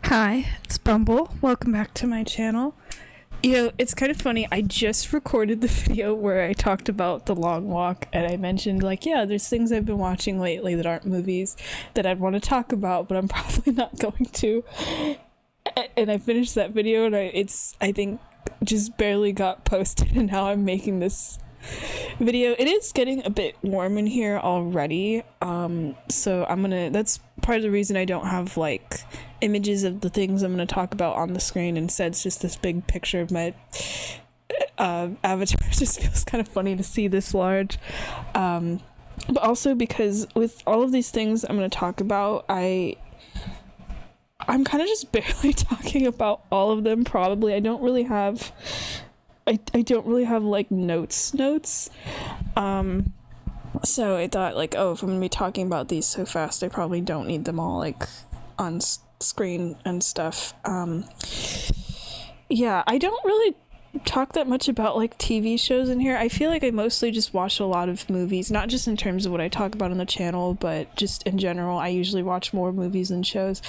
Hi, it's Bumble. Welcome back to my channel. It's kind of funny. I just recorded the video where I talked about the long walk and I mentioned there's things I've been watching lately that aren't movies that I'd want to talk about, but I'm probably not going to. And I finished that video and I think just barely got posted, and now I'm making this video. It is getting a bit warm in here already, so that's part of the reason I don't have images of the things I'm going to talk about on the screen. Instead, it's just this big picture of my avatar. It just feels kind of funny to see this large, but also because with all of these things I'm going to talk about, I'm kind of just barely talking about all of them. Probably I don't really have notes. So I thought if I'm gonna be talking about these so fast, I probably don't need them all on screen and stuff. I don't really talk that much about TV shows in here. I feel like I mostly just watch a lot of movies, not just in terms of what I talk about on the channel, but just in general. I usually watch more movies than shows.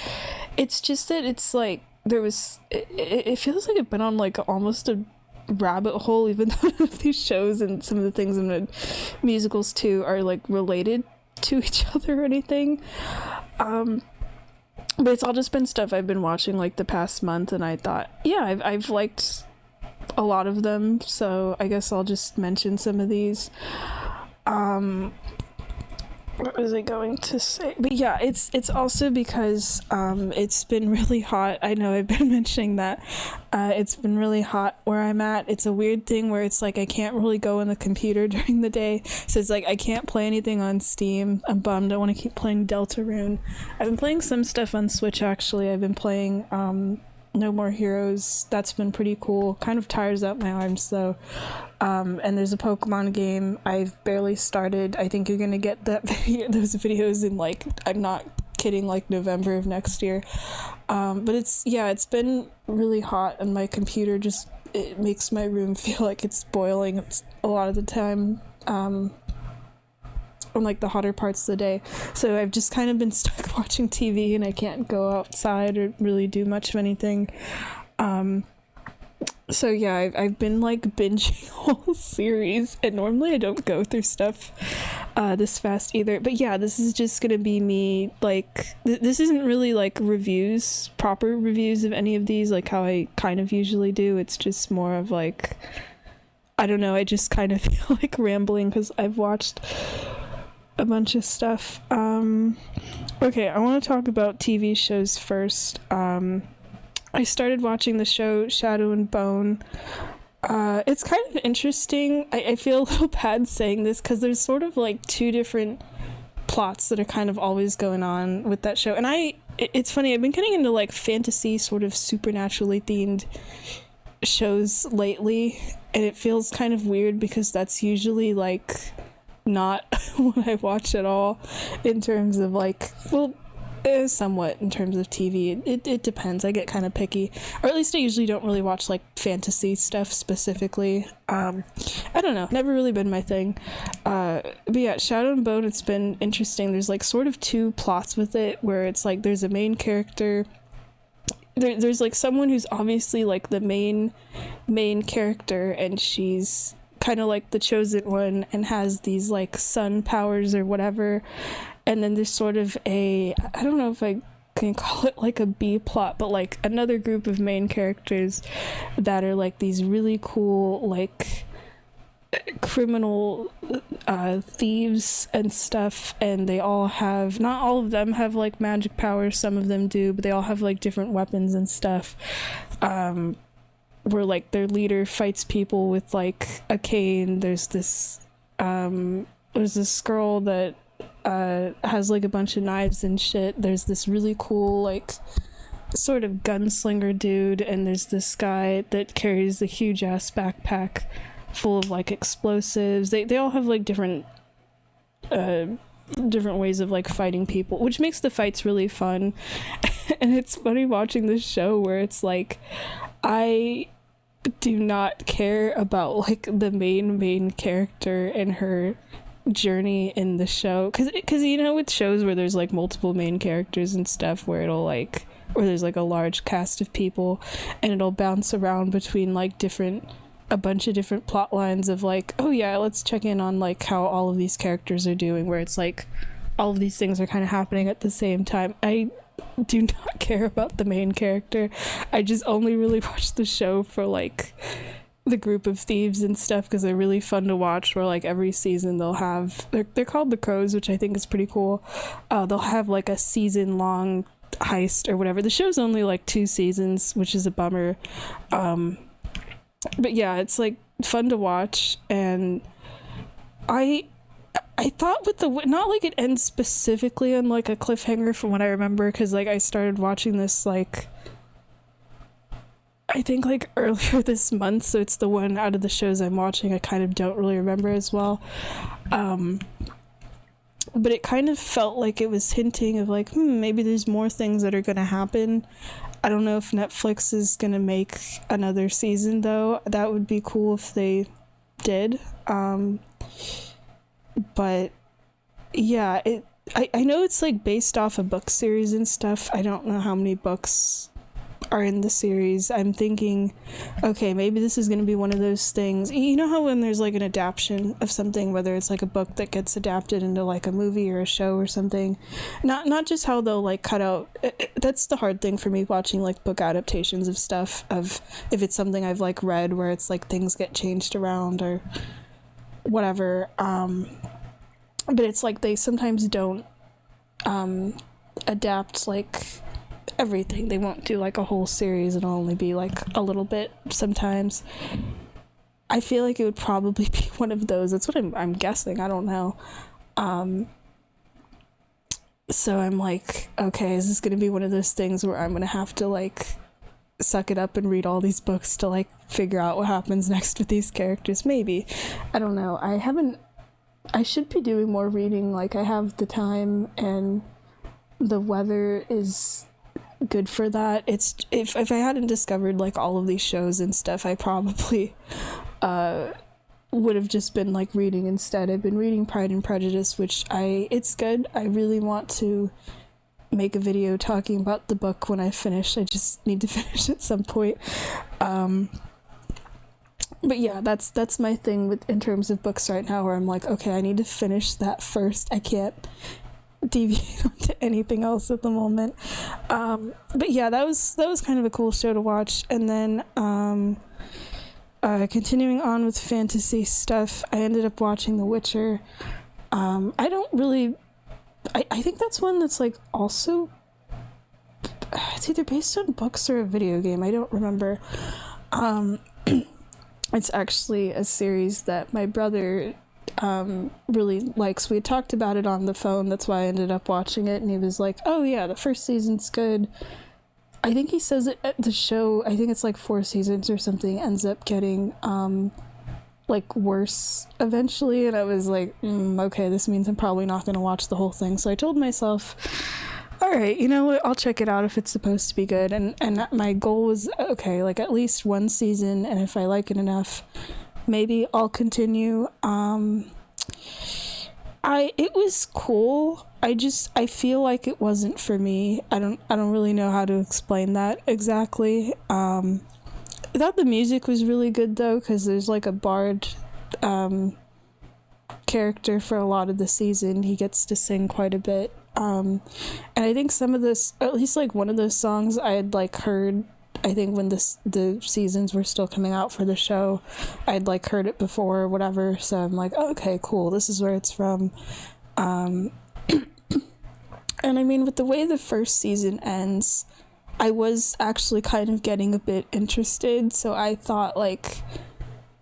It's just that it's it feels like I've been on almost a rabbit hole, even though none of these shows and some of the things I'm in musicals too are related to each other or anything, but it's all just been stuff I've been watching the past month, and I thought I've liked a lot of them, so I guess I'll just mention some of these. What was I going to say? But yeah, it's also because it's been really hot. I know I've been mentioning that. It's been really hot where I'm at. It's a weird thing where it's I can't really go on the computer during the day, so it's I can't play anything on Steam. I'm bummed. I want to keep playing Deltarune. I've been playing some stuff on Switch actually. I've been playing No More Heroes. That's been pretty cool. Kind of tires out my arms though. And there's a Pokemon game I've barely started. I think you're gonna get those videos in I'm not kidding, November of next year. But it's been really hot, and my computer it makes my room feel like it's boiling. It's a lot of the time. On the hotter parts of the day, so I've just kind of been stuck watching TV, and I can't go outside or really do much of anything. So yeah, I've been binging a whole series, and normally I don't go through stuff this fast either, but yeah, this is just gonna be me. This isn't really proper reviews of any of these how I kind of usually do. It's just more of I don't know, I just kind of feel rambling because I've watched a bunch of stuff. Okay, I want to talk about TV shows first. I started watching the show Shadow and Bone. It's kind of interesting. I feel a little bad saying this because there's sort of two different plots that are kind of always going on with that show, and it's funny, I've been getting into fantasy, sort of supernaturally themed shows lately, and it feels kind of weird because that's usually not what I watch at all in terms of somewhat in terms of TV. It depends. I get kind of picky, or at least I usually don't really watch fantasy stuff specifically. I don't know, never really been my thing. But yeah, Shadow and Bone, it's been interesting. There's sort of two plots with it, where it's there's a main character. There's someone who's obviously the main character, and she's kind of the chosen one and has these sun powers or whatever. And then there's sort of I don't know if I can call it a B plot, but another group of main characters that are these really cool criminal thieves and stuff, and they all have, not all of them have magic powers, some of them do, but they all have different weapons and stuff. Where their leader fights people with a cane. There's this girl that has a bunch of knives and shit. There's this really cool sort of gunslinger dude, and there's this guy that carries a huge ass backpack full of explosives. They all have different ways of fighting people, which makes the fights really fun. And it's funny watching this show where it's I do not care about the main character and her journey in the show, because with shows where there's multiple main characters and stuff, where it'll or there's like a large cast of people, and it'll bounce around between like a bunch of different plot lines of like, oh yeah, let's check in on like how all of these characters are doing, where it's like all of these things are kind of happening at the same time. I do not care about the main character. I just only really watch the show for like the group of thieves and stuff, because they're really fun to watch, where like every season they'll have, they're called the Crows, which I think is pretty cool. They'll have like a season long heist or whatever. The show's only like 2 seasons, which is a bummer. But yeah, it's like fun to watch, and I thought with the, not like it ends specifically on like a cliffhanger from what I remember, because like I started watching this like I think like earlier this month, so it's the one out of the shows I'm watching I kind of don't really remember as well. But it kind of felt like it was hinting of like, maybe there's more things that are going to happen. I don't know if Netflix is going to make another season, though. That would be cool if they did. But yeah, I know it's like based off a book series and stuff. I don't know how many books are in the series. I'm thinking, okay, maybe this is going to be one of those things. You know how when there's like an adaptation of something, whether it's like a book that gets adapted into like a movie or a show or something, not just how they'll like cut out, that's the hard thing for me watching like book adaptations of stuff, of if it's something I've like read where it's like things get changed around or whatever. But it's like they sometimes don't adapt like everything. They won't do like a whole series. It'll only be like a little bit sometimes. I feel like it would probably be one of those. That's what I'm guessing. I don't know. So I'm like, okay, is this going to be one of those things where I'm going to have to like suck it up and read all these books to like figure out what happens next with these characters? Maybe. I don't know. I should be doing more reading. Like, I have the time and the weather is good for that. It's if I hadn't discovered like all of these shows and stuff, I probably would have just been like reading instead. I've been reading Pride and Prejudice, which it's good. I really want to make a video talking about the book when I finish. I just need to finish at some point. But yeah, that's my thing in terms of books right now, where I'm like, okay, I need to finish that first. I can't deviate onto anything else at the moment. But yeah, that was kind of a cool show to watch. And then continuing on with fantasy stuff, I ended up watching The Witcher. I don't really, I think that's one that's like also, it's either based on books or a video game. I don't remember. It's actually a series that my brother really likes. We had talked about it on the phone. That's why I ended up watching it. And he was like, oh yeah, the first season's good. I think he says it at the show, I think it's like 4 seasons or something, ends up getting like worse eventually. And I was like, okay, this means I'm probably not going to watch the whole thing. So I told myself, all right, you know what, I'll check it out if it's supposed to be good. And my goal was, okay, like at least 1 season, and if I like it enough, maybe I'll continue. It was cool. I feel like it wasn't for me. I don't really know how to explain that exactly. I thought the music was really good though, because there's like a bard character for a lot of the season. He gets to sing quite a bit. And I think some of this, at least like one of those songs I had like heard, I think when the seasons were still coming out for the show, I'd like heard it before or whatever. So I'm like, okay, cool. This is where it's from. And I mean, with the way the first season ends, I was actually kind of getting a bit interested. So I thought like,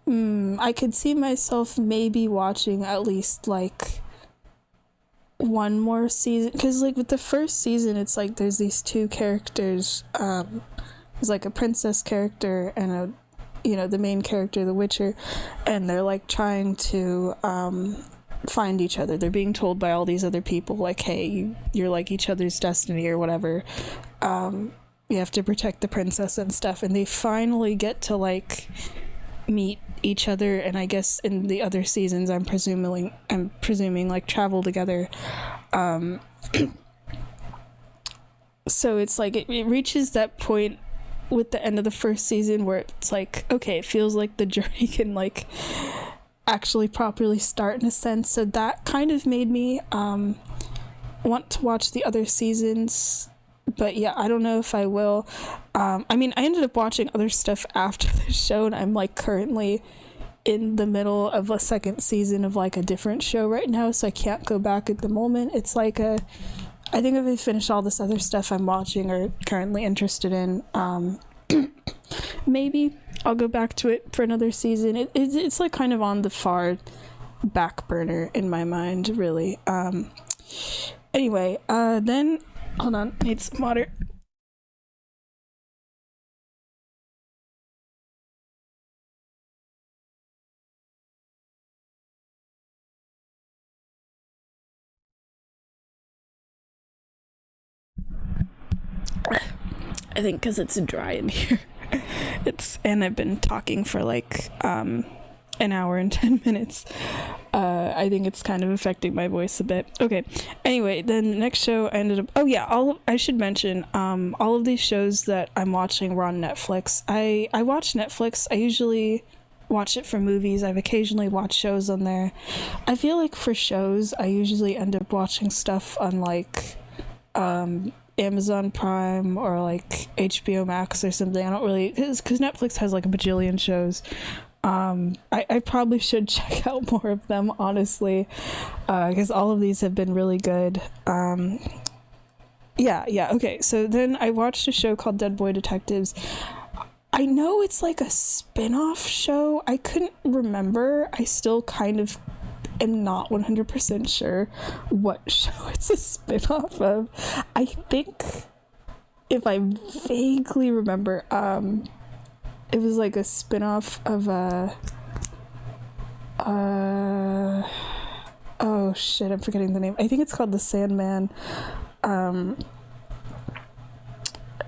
I could see myself maybe watching at least like 1 more season, because like with the first season, it's like there's these 2 characters. There's like a princess character and the main character, the Witcher, and they're like trying to find each other. They're being told by all these other people like, hey, you're like each other's destiny or whatever. You have to protect the princess and stuff, and they finally get to like meet each other, and I guess in the other seasons I'm presuming like travel together. So it's like it reaches that point with the end of the first season where it's like, okay, it feels like the journey can like actually properly start in a sense. So that kind of made me want to watch the other seasons, but yeah, I don't know if I will. I mean, I ended up watching other stuff after the show, and I'm like currently in the middle of a second season of like a different show right now, so I can't go back at the moment. It's like I think if I finish all this other stuff I'm watching or currently interested in, maybe I'll go back to it for another season. It's like kind of on the far back burner in my mind, really. Anyway, then hold on, need some water. I think because it's dry in here. And I've been talking for like an hour and 10 minutes. I think it's kind of affecting my voice a bit. Okay. Anyway, then the next show I ended up. Oh yeah, I should mention all of these shows that I'm watching were on Netflix. I watch Netflix. I usually watch it for movies. I've occasionally watched shows on there. I feel like for shows, I usually end up watching stuff on like Amazon Prime or like HBO Max or something. I don't really, because Netflix has like a bajillion shows. I probably should check out more of them, honestly, because all of these have been really good. Yeah, okay. So then I watched a show called Dead Boy Detectives. I know it's like a spin-off show. I couldn't remember. I still kind of am not 100% sure what show it's a spin-off of. I think, if I vaguely remember, it was like a spin-off of oh shit, I'm forgetting the name. I think it's called The Sandman.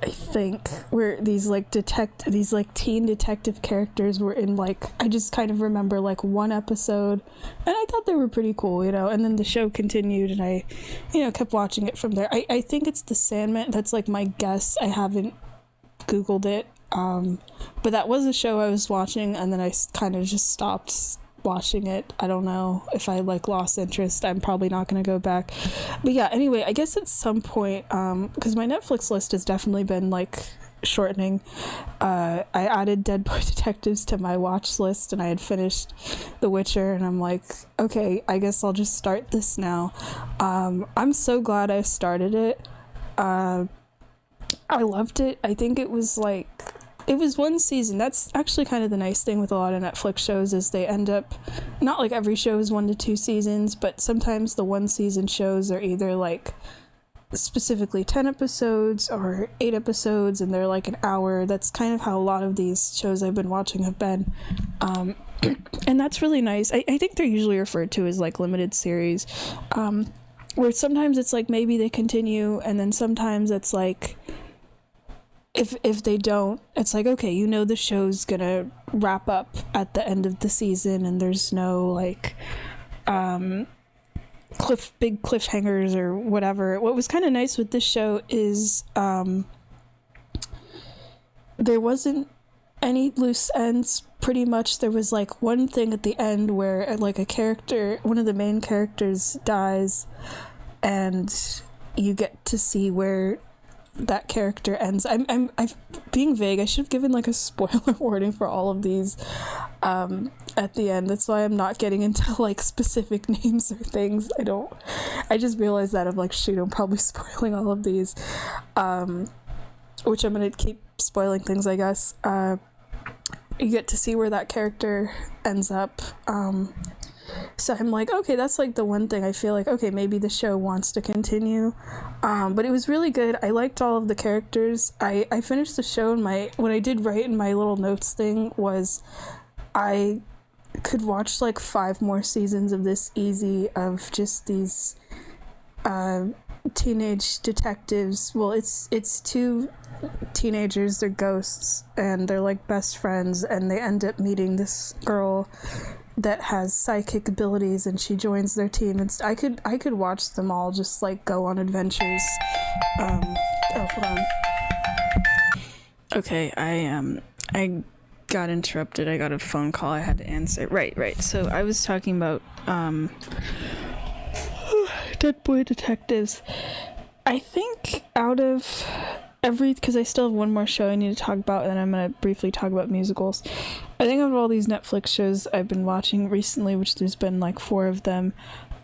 I think where these like teen detective characters were in, like, I just kind of remember like one episode, and I thought they were pretty cool, and then the show continued, and I kept watching it from there. I think it's The Sandman. That's like my guess. I haven't googled it, but that was a show I was watching, and then I kind of just stopped watching it. I don't know if I like lost interest. I'm probably not going to go back, but yeah, anyway, I guess at some point, because my Netflix list has definitely been like shortening, I added Dead Boy Detectives to my watch list, and I had finished The Witcher, and I'm like, okay, I guess I'll just start this now. I'm so glad I started it. I loved it. I think it was one season. That's actually kind of the nice thing with a lot of Netflix shows, is they end up, not like every show is 1 to 2 seasons, but sometimes the 1 season shows are either like specifically 10 episodes or 8 episodes, and they're like an hour. That's kind of how a lot of these shows I've been watching have been. And that's really nice. I think they're usually referred to as like limited series, where sometimes it's like maybe they continue, and then sometimes it's like, if they don't, it's like, okay, the show's gonna wrap up at the end of the season, and there's no like big cliffhangers or whatever. What was kind of nice with this show is there wasn't any loose ends. Pretty much there was like one thing at the end where like one of the main characters dies, and you get to see where that character ends. I'm being vague. I should have given like a spoiler warning for all of these at the end. That's why I'm not getting into like specific names or things. I just realized that I'm like, shoot, I'm probably spoiling all of these, which I'm gonna keep spoiling things, I guess. You get to see where that character ends up. So I'm like, okay, that's like the one thing I feel like, okay, maybe the show wants to continue. But it was really good. I liked all of the characters. I finished the show, and what I did write in my little notes thing was I could watch like 5 more seasons of this easy, of just these teenage detectives. Well, it's 2 teenagers, they're ghosts, and they're like best friends, and they end up meeting this girl that has psychic abilities, and she joins their team, and I could watch them all just like go on adventures. Oh, hold on. Okay, I got interrupted. I got a phone call I had to answer. Right. So I was talking about Dead Boy Detectives. I think out of because I still have one more show I need to talk about, and then I'm going to briefly talk about musicals. I think of all these Netflix shows I've been watching recently, which there's been like 4 of them,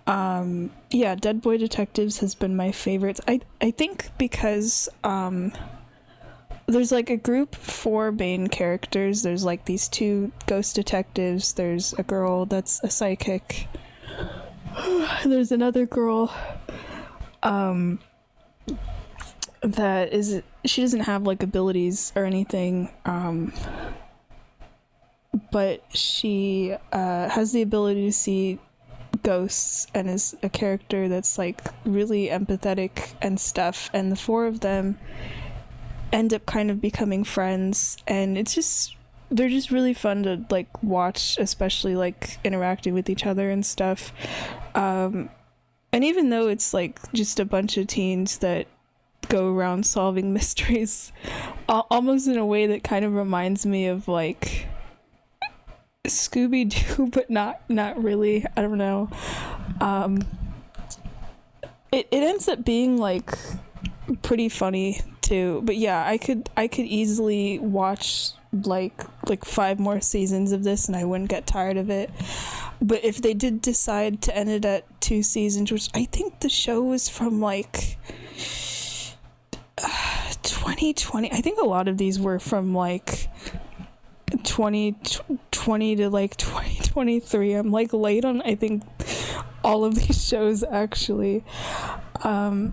Dead Boy Detectives has been my favorite. I think because there's like a group of 4 main characters. There's like these 2 ghost detectives, there's a girl that's a psychic, there's another girl that is, she doesn't have like abilities or anything, but she has the ability to see ghosts and is a character that's like really empathetic and stuff, and the 4 of them end up kind of becoming friends, and they're just really fun to like watch, especially like interacting with each other and stuff. And even though it's like just a bunch of teens that go around solving mysteries, almost in a way that kind of reminds me of like Scooby-Doo, but not really. I don't know. It ends up being like pretty funny too. But yeah, I could easily watch like 5 more seasons of this and I wouldn't get tired of it. But if they did decide to end it at 2 seasons, which I think the show was from like 2020, I think a lot of these were from like 2020 to like 2023. I'm like late on I think all of these shows actually. But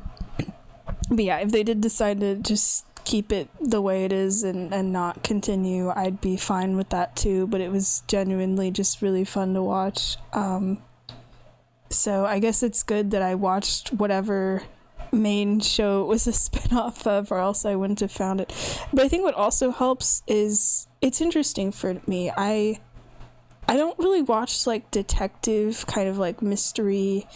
yeah, if they did decide to just keep it the way it is and not continue, I'd be fine with that too. But it was genuinely just really fun to watch. So I guess it's good that I watched whatever main show it was a spin-off of, or else I wouldn't have found it. But I think what also helps is it's interesting for me. I don't really watch like detective kind of like mystery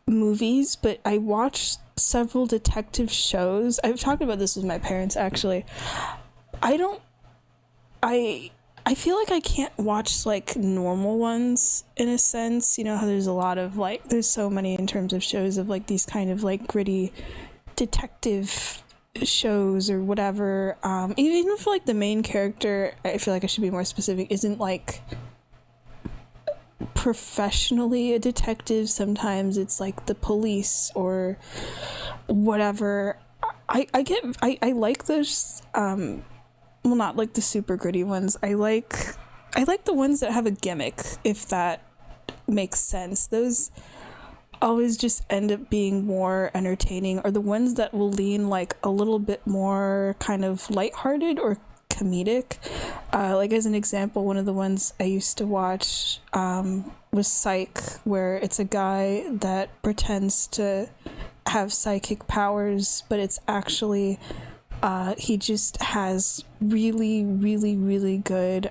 movies, but I watched several detective shows. I've talked about this with my parents actually. I feel like I can't watch like normal ones in a sense. You know how there's a lot of like, there's so many in terms of shows of like these kind of like gritty detective shows or whatever. Even if like the main character, I feel like I should be more specific, isn't like professionally a detective. Sometimes it's like the police or whatever. I like those well, not like the super gritty ones. I like the ones that have a gimmick, if that makes sense. Those always just end up being more entertaining, or the ones that will lean like a little bit more kind of lighthearted or comedic. Like as an example, one of the ones I used to watch was Psych, where it's a guy that pretends to have psychic powers, but it's actually he just has really, really, really good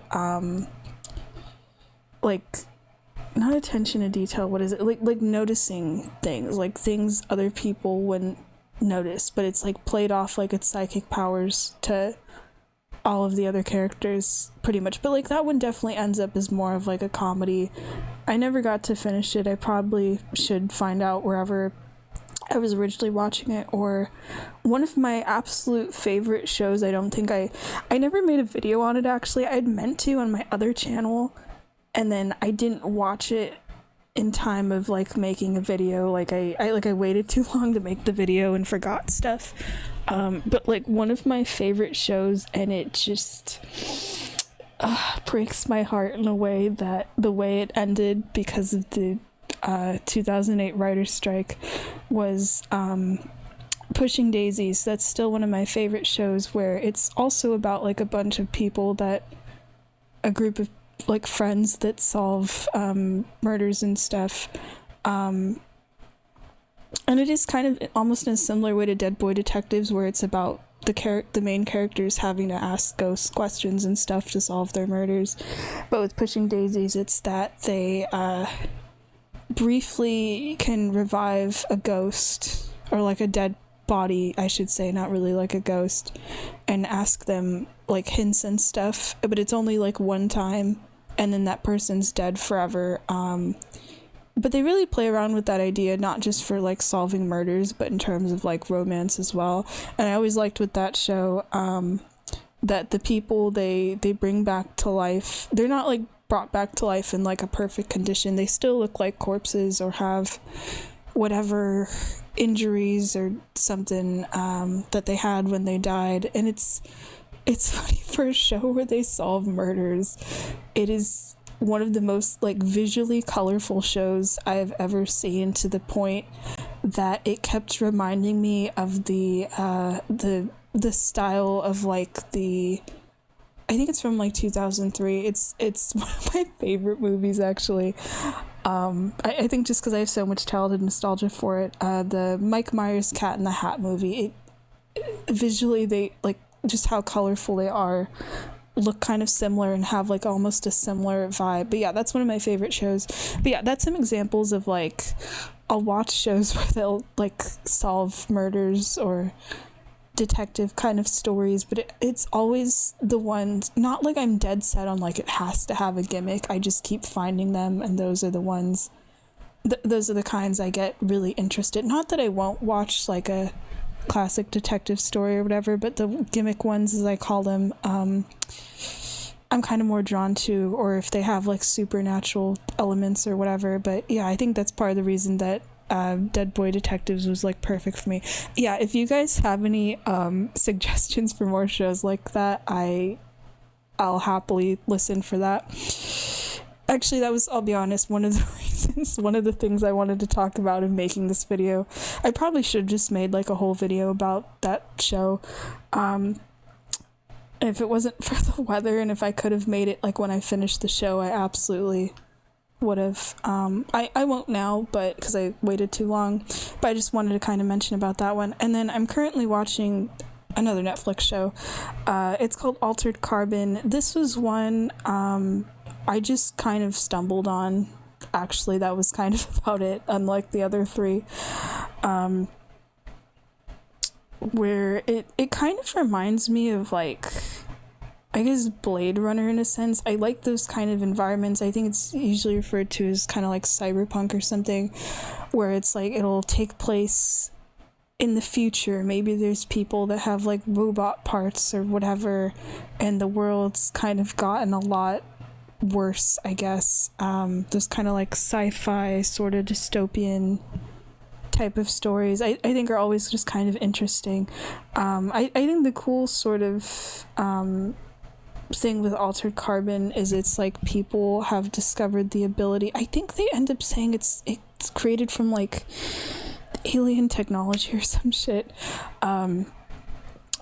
like not attention to detail, what is it, like noticing things, like things other people wouldn't notice, but it's like played off like it's psychic powers to all of the other characters pretty much. But like that one definitely ends up as more of like a comedy. I never got to finish it. I probably should find out wherever I was originally watching it. Or one of my absolute favorite shows, I don't think I never made a video on it actually. I'd meant to on my other channel, and then I didn't watch it in time of like making a video. Like I waited too long to make the video and forgot stuff. But like one of my favorite shows, and it just breaks my heart in a way, that the way it ended because of the 2008 writer's strike, was Pushing Daisies. That's still one of my favorite shows, where it's also about like a bunch of people a group of like friends that solve murders and stuff. And it is kind of almost in a similar way to Dead Boy Detectives, where it's about the main characters having to ask ghosts questions and stuff to solve their murders. But with Pushing Daisies, it's that they briefly can revive a ghost or like a dead body, I should say, not really like a ghost, and ask them like hints and stuff, but it's only like one time and then that person's dead forever. But they really play around with that idea, not just for like solving murders, but in terms of like romance as well. And I always liked with that show that the people they bring back to life, they're not like brought back to life in like a perfect condition. They still look like corpses or have whatever injuries or something that they had when they died. And it's funny, for a show where they solve murders, it is one of the most like visually colorful shows I've ever seen, to the point that it kept reminding me of the style of like the, I think it's from like 2003. It's one of my favorite movies, actually. I think just because I have so much childhood nostalgia for it. The Mike Myers Cat in the Hat movie. Visually, they like just how colorful they are, look kind of similar and have like almost a similar vibe. But yeah, that's one of my favorite shows. But yeah, that's some examples of like, I'll watch shows where they'll like solve murders or detective kind of stories, but it's always the ones, not like I'm dead set on like it has to have a gimmick. I just keep finding them, and those are the ones, those are the kinds I get really interested. Not that I won't watch like a classic detective story or whatever, but the gimmick ones, as I call them, I'm kind of more drawn to, or if they have like supernatural elements or whatever. But yeah, I think that's part of the reason that Dead Boy Detectives was like perfect for me. Yeah, if you guys have any suggestions for more shows like that, I'll happily listen for that. Actually, that was, I'll be honest, one of the reasons, one of the things I wanted to talk about in making this video. I probably should have just made like a whole video about that show. If it wasn't for the weather, and if I could have made it like when I finished the show, I absolutely would have. I won't now, but because I waited too long. But I just wanted to kind of mention about that one. And then I'm currently watching another Netflix show. It's called Altered Carbon. This was one I just kind of stumbled on. Actually, that was kind of about it, unlike the other three. Where it kind of reminds me of like, I guess, Blade Runner in a sense. I like those kind of environments. I think it's usually referred to as kind of like cyberpunk or something, where it's like it'll take place in the future. Maybe there's people that have like robot parts or whatever, and the world's kind of gotten a lot worse, I guess. Those kind of like sci-fi sort of dystopian type of stories I think are always just kind of interesting. I think the cool sort of thing with Altered Carbon is it's like people have discovered the ability, I think they end up saying it's created from like alien technology or some shit,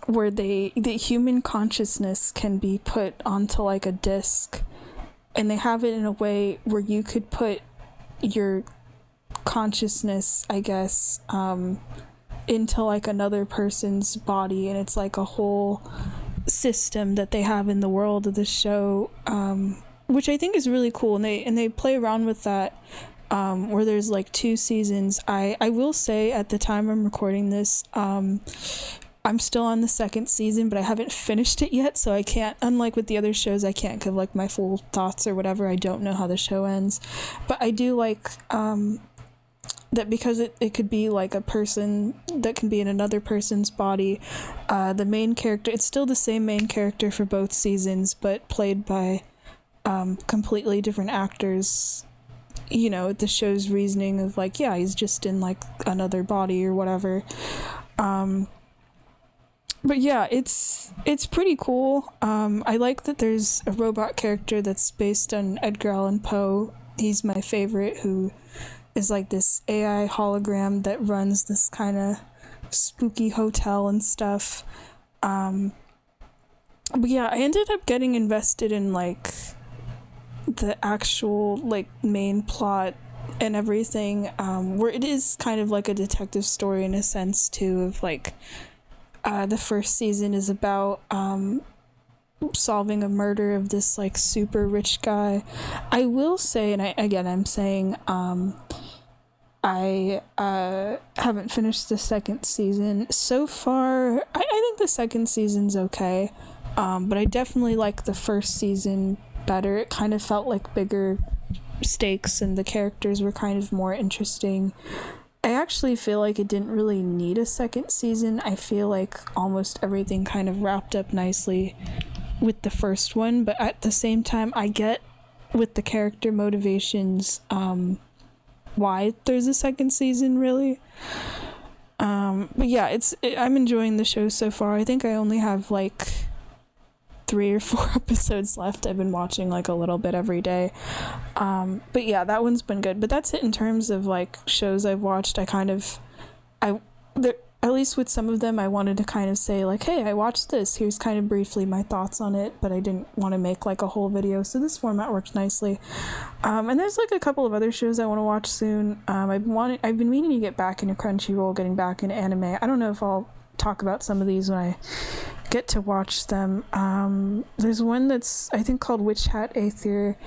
where the human consciousness can be put onto like a disc, and they have it in a way where you could put your consciousness, I guess, into like another person's body, and it's like a whole system that they have in the world of the show, which I think is really cool, and they play around with that, where there's like 2 seasons. I will say, at the time I'm recording this, I'm still on the 2nd season, but I haven't finished it yet, so I can't, unlike with the other shows, I can't give like my full thoughts or whatever. I don't know how the show ends, but I do like that because it could be like a person that can be in another person's body. The main character, it's still the same main character for both seasons, but played by completely different actors. You know, the show's reasoning of like, yeah, he's just in like another body or whatever. But yeah, it's pretty cool. I like that there's a robot character that's based on Edgar Allan Poe. He's my favorite, who is like this AI hologram that runs this kind of spooky hotel and stuff. But yeah, I ended up getting invested in like the actual like main plot and everything, where it is kind of like a detective story in a sense too, of like the first season is about solving a murder of this like super rich guy. I will say, and I'm saying I haven't finished the second season. So far, I think the second season's okay. But I definitely like the first season better. It kind of felt like bigger stakes and the characters were kind of more interesting. I actually feel like it didn't really need a second season. I feel like almost everything kind of wrapped up nicely with the first one, but at the same time, I get with the character motivations why there's a second season, really. But yeah, I'm enjoying the show so far. I think I only have like 3 or 4 episodes left. I've been watching like a little bit every day. But yeah, that one's been good. But that's it in terms of like shows I've watched. At least with some of them, I wanted to kind of say like, hey, I watched this. Here's kind of briefly my thoughts on it, but I didn't want to make like a whole video. So this format works nicely. And there's like a couple of other shows I want to watch soon. I've been meaning to get back into Crunchyroll, getting back into anime. I don't know if I'll talk about some of these when I get to watch them. There's one that's I think called Witch Hat Aether,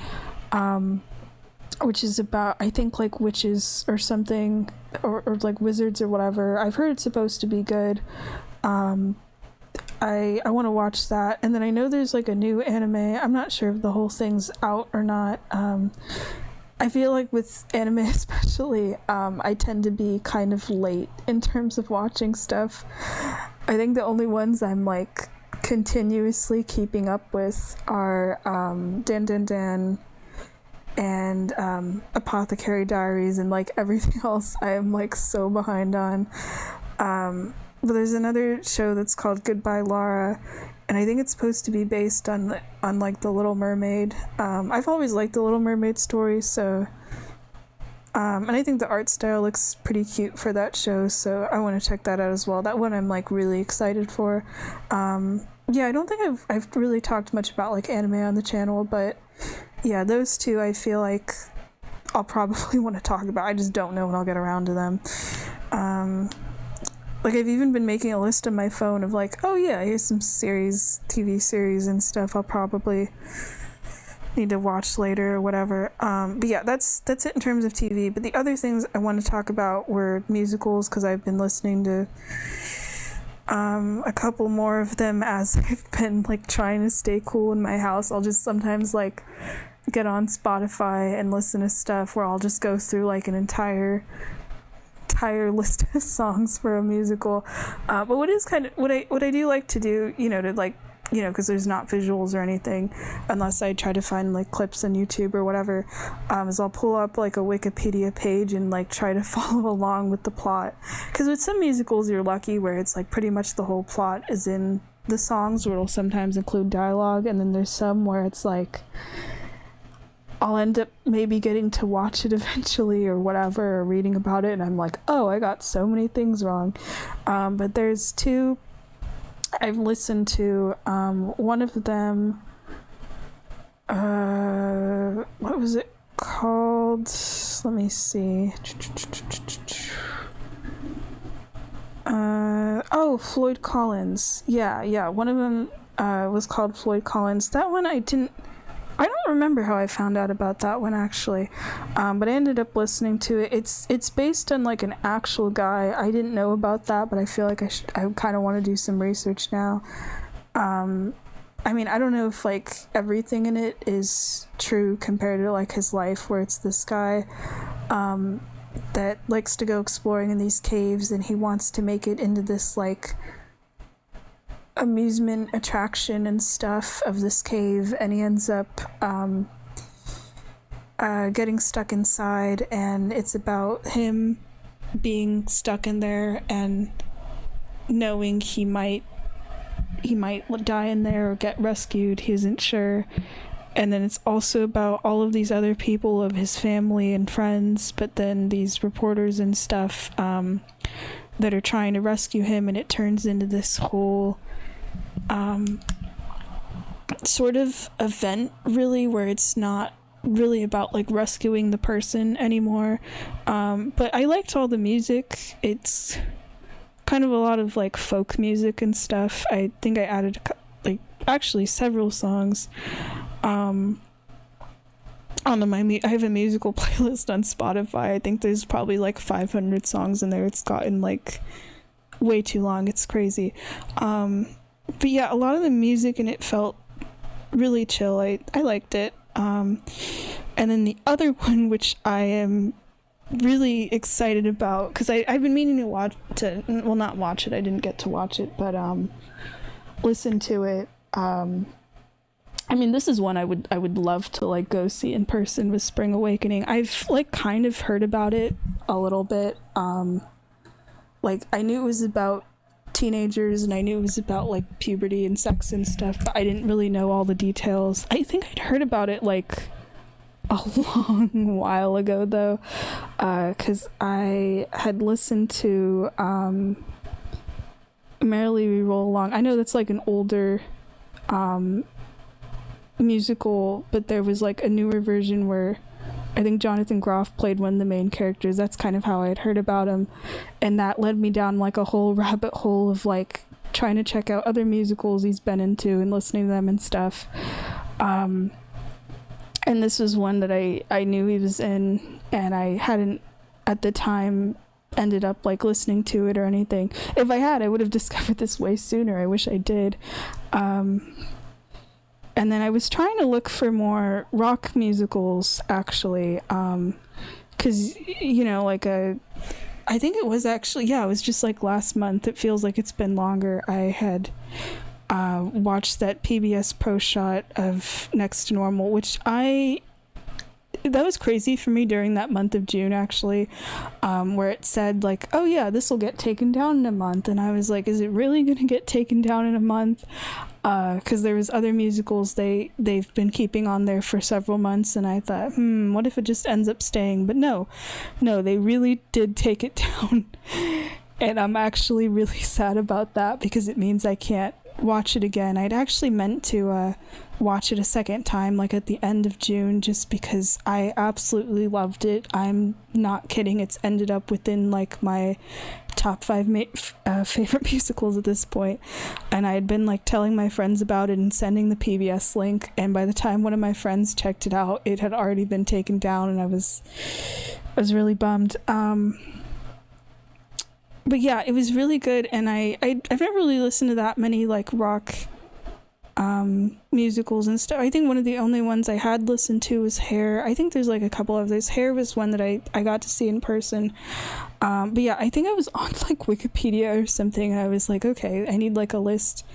which is about I think like witches or something, or like wizards or whatever. I've heard it's supposed to be good. I want to watch that. And then I know there's like a new anime. I'm not sure if the whole thing's out or not. I feel like with anime especially, I tend to be kind of late in terms of watching stuff. I think the only ones I'm like continuously keeping up with are Dan Dan Dan and Apothecary Diaries, and like everything else I am like so behind on. But there's another show that's called Goodbye Laura, and I think it's supposed to be based on like The Little Mermaid. I've always liked The Little Mermaid story, so and I think the art style looks pretty cute for that show, so I want to check that out as well. That one I'm like really excited for. Yeah, I don't think I've really talked much about like anime on the channel, but yeah, those two I feel like I'll probably want to talk about. I just don't know when I'll get around to them. Like I've even been making a list on my phone of like, oh yeah, here's some TV series and stuff I'll probably need to watch later or whatever. But yeah, that's it in terms of TV. But the other things I want to talk about were musicals, because I've been listening to a couple more of them as I've been like trying to stay cool in my house. I'll just sometimes like get on Spotify and listen to stuff where I'll just go through like an entire list of songs for a musical. But what I do like to do, to like, because there's not visuals or anything, unless I try to find like clips on YouTube or whatever, is I'll pull up like a Wikipedia page and like try to follow along with the plot. Because with some musicals you're lucky where it's like pretty much the whole plot is in the songs, or it'll sometimes include dialogue, and then there's some where it's like I'll end up maybe getting to watch it eventually or whatever, or reading about it, and I'm like, oh, I got so many things wrong. But there's 2 I've listened to. One of them, what was it called? Let me see. Floyd Collins. Yeah. One of them was called Floyd Collins. That one I don't remember how I found out about that one actually, but I ended up listening to it. It's based on like an actual guy. I didn't know about that, but I feel like I kind of want to do some research now. I mean, I don't know if like everything in it is true compared to like his life, where it's this guy that likes to go exploring in these caves, and he wants to make it into this like amusement attraction and stuff of this cave, and he ends up getting stuck inside, and it's about him being stuck in there and knowing he might die in there or get rescued. He isn't sure. And then it's also about all of these other people of his family and friends, but then these reporters and stuff that are trying to rescue him, and it turns into this whole sort of event, really, where it's not really about like rescuing the person anymore. But I liked all the music. It's kind of a lot of like folk music and stuff. I think I added like actually several songs. on I have a musical playlist on Spotify. I think there's probably like 500 songs in there. It's gotten like way too long. It's crazy. But yeah, a lot of the music in it felt really chill. I liked it. And then the other one, which I am really excited about, because I've been meaning to not watch it. I didn't get to watch it, but listen to it. I mean, this is one I would love to like go see in person, with Spring Awakening. I've like kind of heard about it a little bit. Like I knew it was about teenagers, and I knew it was about like puberty and sex and stuff, but I didn't really know all the details. I think I'd heard about it like a long while ago though, because I had listened to Merrily We Roll Along. I know that's like an older musical, but there was like a newer version where I think Jonathan Groff played one of the main characters. That's kind of how I had heard about him, and that led me down like a whole rabbit hole of like trying to check out other musicals he's been into and listening to them and stuff. And this was one that I knew he was in, and I hadn't at the time ended up like listening to it or anything. If I had, I would have discovered this way sooner. I wish I did. And then I was trying to look for more rock musicals, actually, because, you know, like I think it was actually, yeah, it was just like last month. It feels like it's been longer. I had watched that PBS Pro Shot of Next to Normal, which that was crazy for me during that month of June, actually, where it said like, oh yeah, this will get taken down in a month. And I was like, is it really going to get taken down in a month? Because there was other musicals they've been keeping on there for several months, and I thought, what if it just ends up staying? But no, they really did take it down. And I'm actually really sad about that, because it means I can't watch it again. I'd actually meant to watch it a second time, like at the end of June, just because I absolutely loved it. I'm not kidding. It's ended up within like my top 5 favorite musicals at this point. And I had been like telling my friends about it and sending the PBS link, and by the time one of my friends checked it out, it had already been taken down, and I was really bummed. But yeah, it was really good, and I've never really listened to that many like rock musicals and stuff. I think one of the only ones I had listened to was Hair. I think there's like a couple of those. Hair was one that I got to see in person. But yeah, I think I was on like Wikipedia or something, and I was like, okay, I need like a list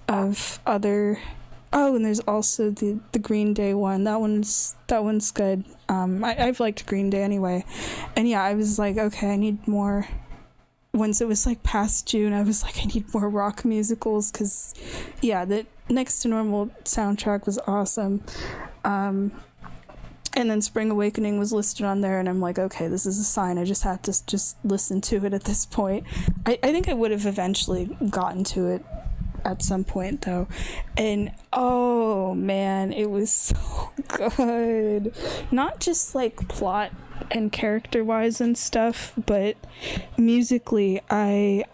of other. Oh, and there's also the Green Day one. That one's good. I've liked Green Day anyway, and yeah, I was like, okay, I need more. Once it was like past June, I was like, I need more rock musicals, because yeah, the Next to Normal soundtrack was awesome. And then Spring Awakening was listed on there, and I'm like, okay, this is a sign. I just have to just listen to it at this point. I think I would have eventually gotten to it at some point though, and oh man, it was so good. Not just like plot and character wise and stuff, but musically. I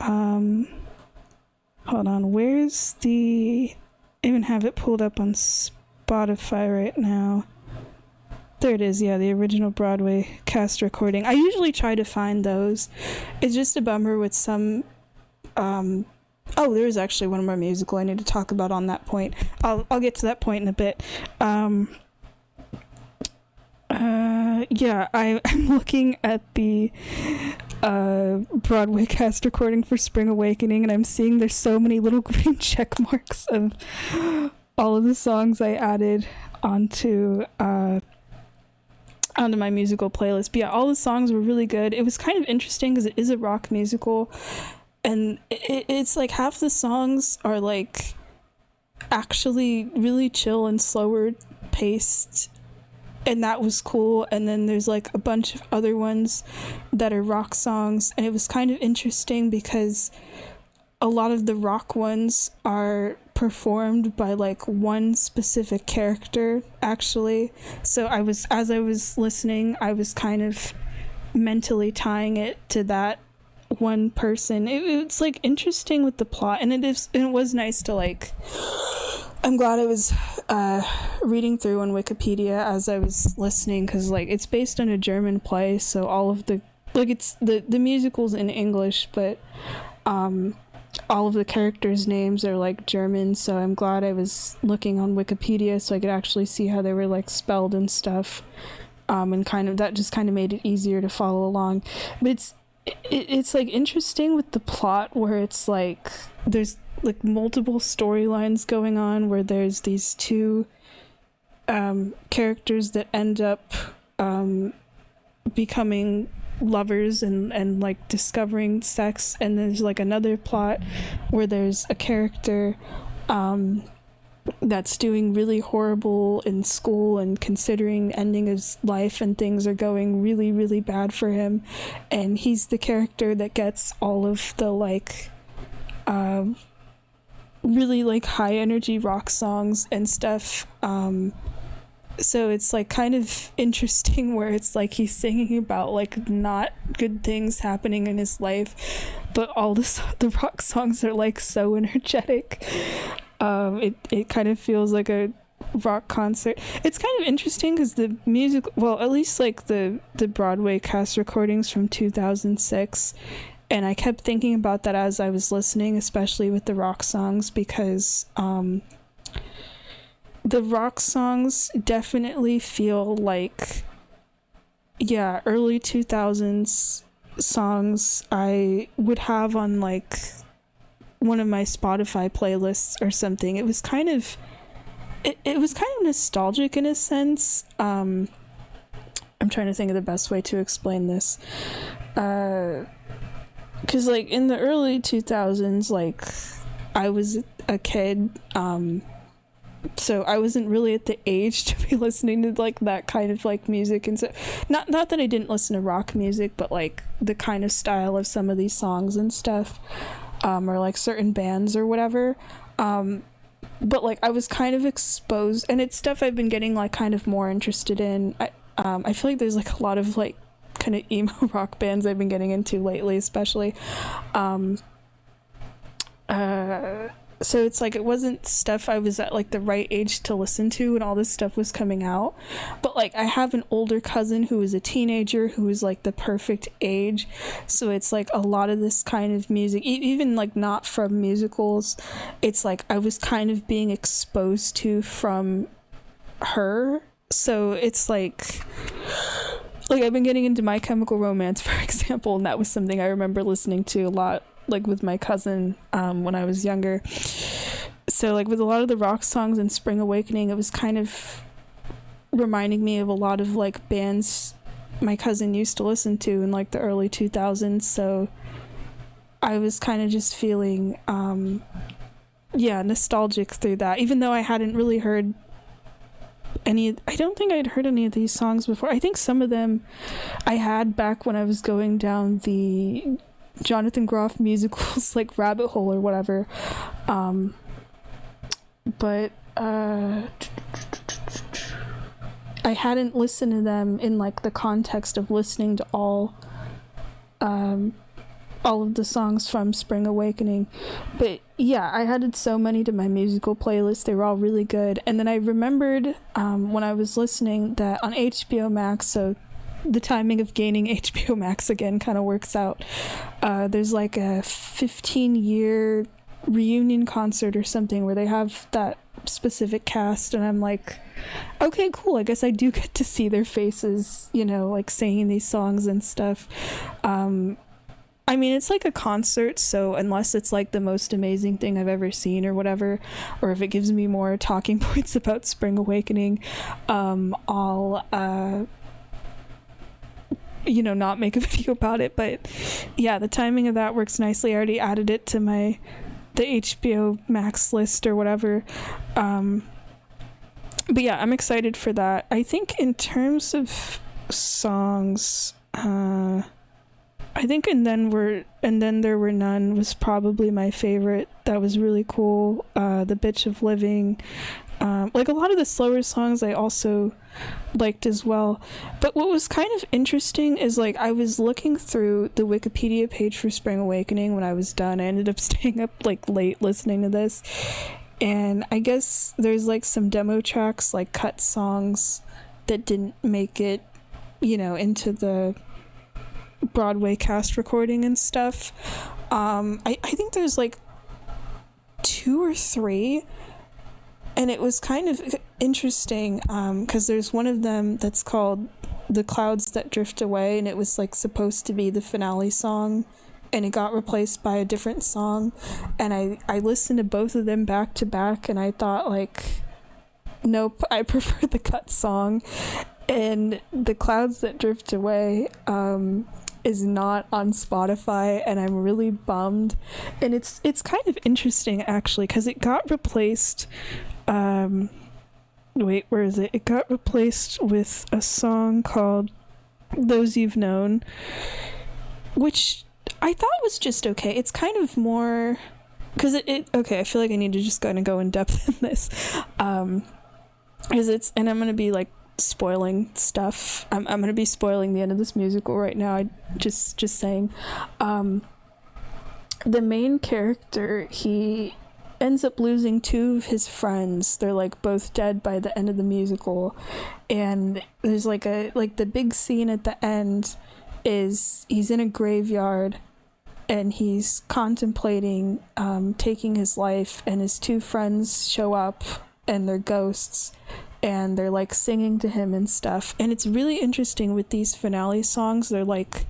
hold on, where's I even have it pulled up on Spotify right now. There it is. Yeah, the original Broadway cast recording. I usually try to find those. It's just a bummer with some oh, there is actually one more musical I need to talk about on that point. I'll get to that point in a bit. Yeah, I'm looking at the Broadway cast recording for Spring Awakening, and I'm seeing there's so many little green check marks of all of the songs I added onto my musical playlist. But yeah, all the songs were really good. It was kind of interesting because it is a rock musical, and it's like half the songs are like actually really chill and slower paced, and that was cool. And then there's like a bunch of other ones that are rock songs, and it was kind of interesting because a lot of the rock ones are performed by like one specific character, actually. So as I was listening, I was kind of mentally tying it to that one person. It's like interesting with the plot, and it was nice to like I'm glad I was reading through on Wikipedia as I was listening, because like it's based on a German play, so all of the it's the musical's in English, but all of the characters' names are like German, so I'm glad I was looking on Wikipedia so I could actually see how they were like spelled and stuff. And kind of that just kind of made it easier to follow along. But it's like interesting with the plot where it's like there's like multiple storylines going on, where there's these two characters that end up becoming lovers and like discovering sex, and there's like another plot where there's a character that's doing really horrible in school and considering ending his life, and things are going really, really bad for him, and he's the character that gets all of the like really like high energy rock songs and stuff. So it's like kind of interesting where it's like he's singing about like not good things happening in his life, but all the rock songs are like so energetic. It kind of feels like a rock concert. It's kind of interesting because the music, well, at least like the Broadway cast recordings from 2006, and I kept thinking about that as I was listening, especially with the rock songs, because the rock songs definitely feel like, yeah, early 2000s songs I would have on like one of my Spotify playlists or something. It was kind of nostalgic in a sense. I'm trying to think of the best way to explain this. 'Cause like in the early 2000s, like I was a kid, so I wasn't really at the age to be listening to like that kind of like music, and so not that I didn't listen to rock music, but like the kind of style of some of these songs and stuff, or like certain bands or whatever. But like I was kind of exposed, and it's stuff I've been getting like kind of more interested in. I feel like there's like a lot of like kind of emo rock bands I've been getting into lately, especially. So it's like it wasn't stuff I was at like the right age to listen to when all this stuff was coming out, but like I have an older cousin who was a teenager who was like the perfect age, so it's like a lot of this kind of music, even like not from musicals, it's like I was kind of being exposed to from her. So it's like I've been getting into My Chemical Romance, for example, and that was something I remember listening to a lot, like with my cousin when I was younger. So like with a lot of the rock songs in Spring Awakening, it was kind of reminding me of a lot of like bands my cousin used to listen to in like the early 2000s. So I was kind of just feeling nostalgic through that, even though I hadn't really heard I don't think I'd heard any of these songs before. I think some of them I had back when I was going down the Jonathan Groff musicals like rabbit hole or whatever, but I hadn't listened to them in like the context of listening to all of the songs from Spring Awakening. But yeah, I added so many to my musical playlist. They were all really good. And then I remembered when I was listening that on HBO Max, so the timing of gaining HBO Max again kind of works out. There's like a 15-year reunion concert or something where they have that specific cast, and I'm like, okay, cool, I guess I do get to see their faces, you know, like singing these songs and stuff. I mean, it's like a concert, so unless it's like the most amazing thing I've ever seen or whatever, or if it gives me more talking points about Spring Awakening, I'll not make a video about it. But yeah, the timing of that works nicely. I already added it to the HBO Max list or whatever. But yeah, I'm excited for that. I think in terms of songs, I think and then there were none was probably my favorite. That was really cool. The Bitch of Living, like a lot of the slower songs I also liked as well. But what was kind of interesting is like I was looking through the Wikipedia page for Spring Awakening when I was done. I ended up staying up like late listening to this, And I guess there's like some demo tracks, like cut songs that didn't make it, into the Broadway cast recording and stuff. I think there's like 2 or 3, and it was kind of interesting because there's one of them that's called The Clouds That Drift Away, and it was like supposed to be the finale song, and it got replaced by a different song. And I listened to both of them back to back, and I thought, like, nope, I prefer the cut song. And The Clouds That Drift Away is not on Spotify, and I'm really bummed. And it's kind of interesting, actually, because it got replaced. Wait, where is it? It got replaced with a song called Those You've Known, which I thought was just okay. It's kind of more, because okay, I feel like I need to just kind of go in depth in this, because and I'm gonna be like spoiling stuff. I'm gonna be spoiling the end of this musical right now. I just saying. The main character, he ends up losing 2 of his friends. They're like both dead by the end of the musical, and there's like the big scene at the end is he's in a graveyard and he's contemplating taking his life, and his 2 friends show up and they're ghosts, and they're like singing to him and stuff. And it's really interesting with these finale songs. They're like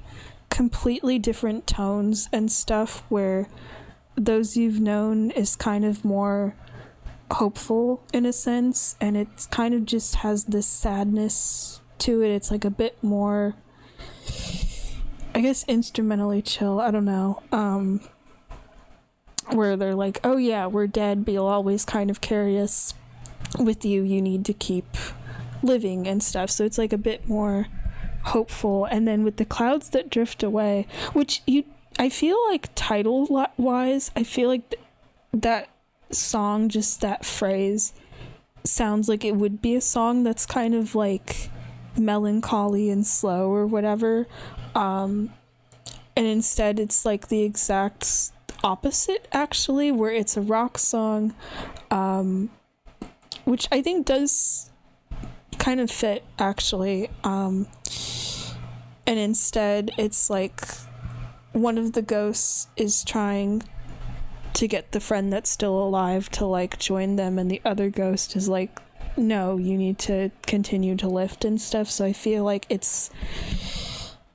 completely different tones and stuff, where Those You've Known is kind of more hopeful in a sense, and it kind of just has this sadness to it. It's like a bit more, I guess, instrumentally chill. I don't know. Where they're like, oh yeah, we're dead, but you'll always kind of carry us with you. You need to keep living and stuff. So it's like a bit more hopeful. And then with The Clouds That Drift Away, which I feel like title wise, I feel like that song, just that phrase, sounds like it would be a song that's kind of like melancholy and slow or whatever. And instead it's like the exact opposite, actually, where it's a rock song, which I think does kind of fit, actually. And instead it's like one of the ghosts is trying to get the friend that's still alive to like join them, and the other ghost is like, no, you need to continue to lift and stuff. So I feel like it's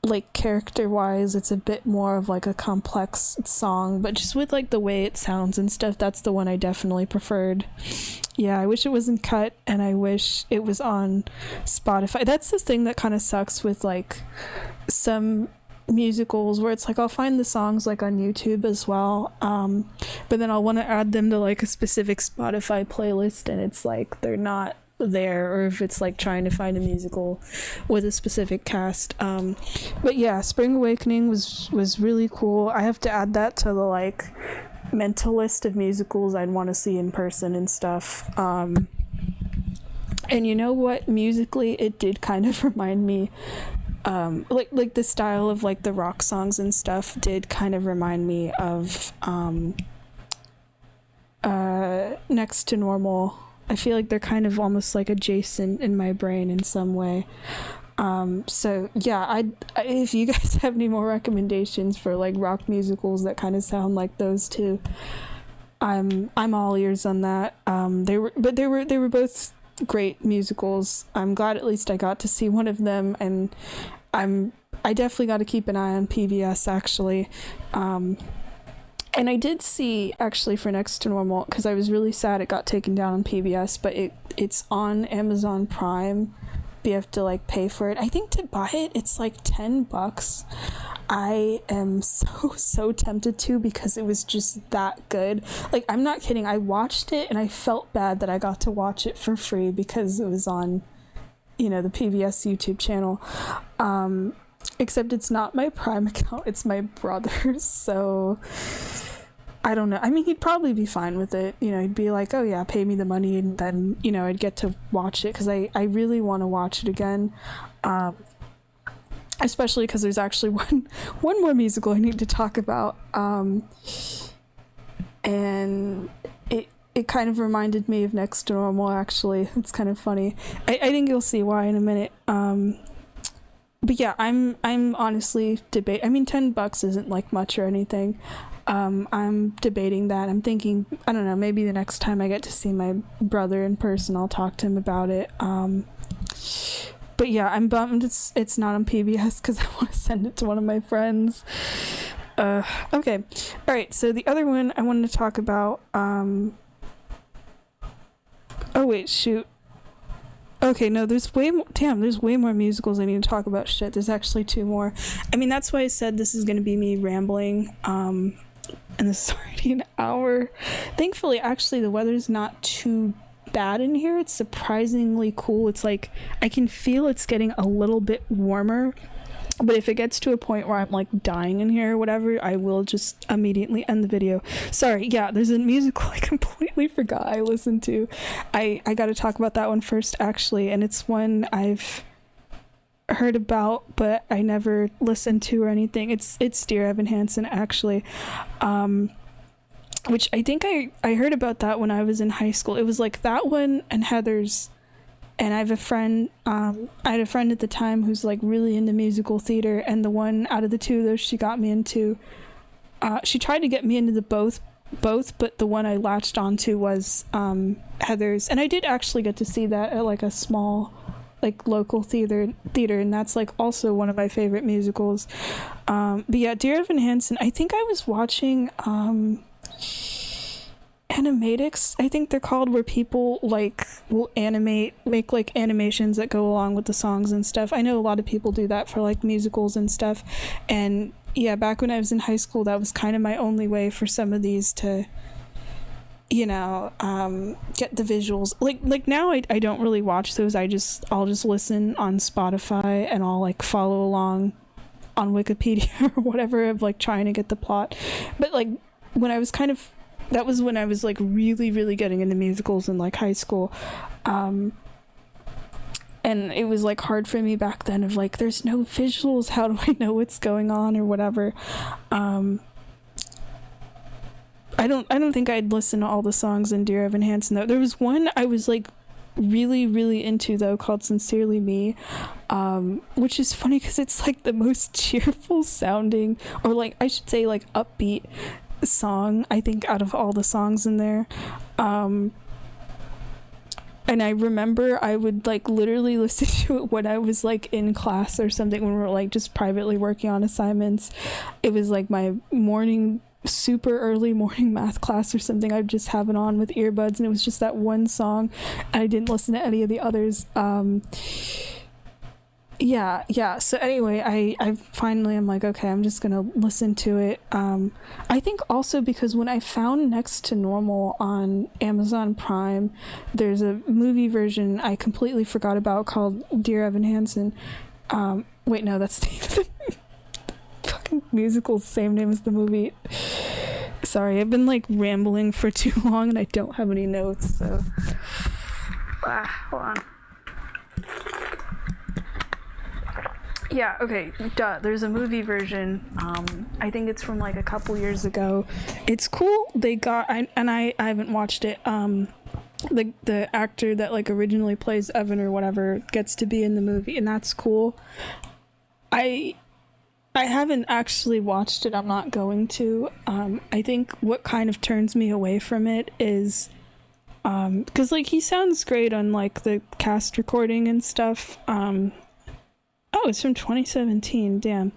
like character wise it's a bit more of like a complex song, but just with like the way it sounds and stuff, that's the one I definitely preferred. Yeah, I wish it wasn't cut, and I wish it was on Spotify. That's the thing that kind of sucks with like some musicals, where it's like I'll find the songs like on YouTube as well, but then I'll want to add them to like a specific Spotify playlist, and it's like they're not there, or if it's like trying to find a musical with a specific cast. But yeah, Spring Awakening was really cool. I have to add that to the like mental list of musicals I'd want to see in person and stuff. And you know what, musically it did kind of remind me, like the style of like the rock songs and stuff did kind of remind me of Next to Normal. I feel like they're kind of almost like adjacent in my brain in some way. So yeah, I if you guys have any more recommendations for like rock musicals that kind of sound like those two, I'm all ears on that. They were both great musicals. I'm glad at least I got to see one of them, and I definitely got to keep an eye on PBS, actually. And I did see, actually, for Next to Normal, because I was really sad it got taken down on PBS, but it's on Amazon Prime. You have to like pay for it. I think to buy it, it's like $10. I am so tempted to, because it was just that good. Like, I'm not kidding. I watched it and I felt bad that I got to watch it for free because it was on, the PBS YouTube channel. Except it's not my Prime account, it's my brother's, so I don't know. I mean, he'd probably be fine with it. He'd be like, oh yeah, pay me the money, and then, I'd get to watch it, because I really want to watch it again. Especially because there's actually one more musical I need to talk about. And it kind of reminded me of Next to Normal, actually. It's kind of funny. I think you'll see why in a minute. But yeah, I'm honestly I mean, $10 isn't like much or anything. I'm debating that. I'm thinking, I don't know, maybe the next time I get to see my brother in person, I'll talk to him about it. But yeah, I'm bummed it's not on PBS because I want to send it to one of my friends. Okay. All right, so the other one I wanted to talk about, oh wait, shoot. Okay, no, there's way more musicals I need to talk about. Shit, there's actually 2 more. I mean, that's why I said this is going to be me rambling, and this is already an hour. Thankfully, actually, the weather's not too bad in here. It's surprisingly cool. It's like, I can feel it's getting a little bit warmer. But if it gets to a point where I'm like dying in here or whatever, I will just immediately end the video. Sorry, yeah, there's a musical I completely forgot I listened to. I got to talk about that one first, actually, and it's one I've heard about but I never listened to or anything. It's Dear Evan Hansen, actually, which I think I heard about that when I was in high school. It was like that one and Heather's. And I have a friend, I had a friend at the time who's like really into musical theater, and the one out of the 2 of those she got me into, she tried to get me into the both, but the one I latched onto was Heather's. And I did actually get to see that at like a small, like local theater, and that's like also one of my favorite musicals. But yeah, Dear Evan Hansen, I think I was watching animatics, I think they're called, where people like will make like animations that go along with the songs and stuff. I know a lot of people do that for like musicals and stuff, and yeah, back when I was in high school, that was kind of my only way for some of these to, you know, get the visuals. Like now I don't really watch those. I'll just listen on Spotify, and I'll like follow along on Wikipedia or whatever of like trying to get the plot. But like when I was that was when I was like really, really getting into musicals in like high school. And it was like hard for me back then of like, there's no visuals. How do I know what's going on or whatever? I don't think I'd listen to all the songs in Dear Evan Hansen though. There was one I was like really, really into though, called Sincerely Me, which is funny because it's like the most cheerful sounding, or like I should say like upbeat song I think out of all the songs in there. And I remember I would like literally listen to it when I was like in class or something, when we were like just privately working on assignments. It was like my super early morning math class or something. I'd just have it on with earbuds, and it was just that one song, and I didn't listen to any of the others. Yeah, so anyway, I finally am like, okay, I'm just gonna listen to it. I think also because when I found Next to Normal on Amazon Prime, there's a movie version I completely forgot about called Dear Evan Hansen. Wait, no, that's the name of the fucking musical, same name as the movie. Sorry, I've been like rambling for too long and I don't have any notes, so hold on. Yeah, okay, there's a movie version. I think it's from like a couple years ago. It's cool. They got, I haven't watched it. The actor that like originally plays Evan or whatever gets to be in the movie, and that's cool. I haven't actually watched it. I'm not going to. I think what kind of turns me away from it is because like he sounds great on like the cast recording and stuff. Oh, it's from 2017, damn.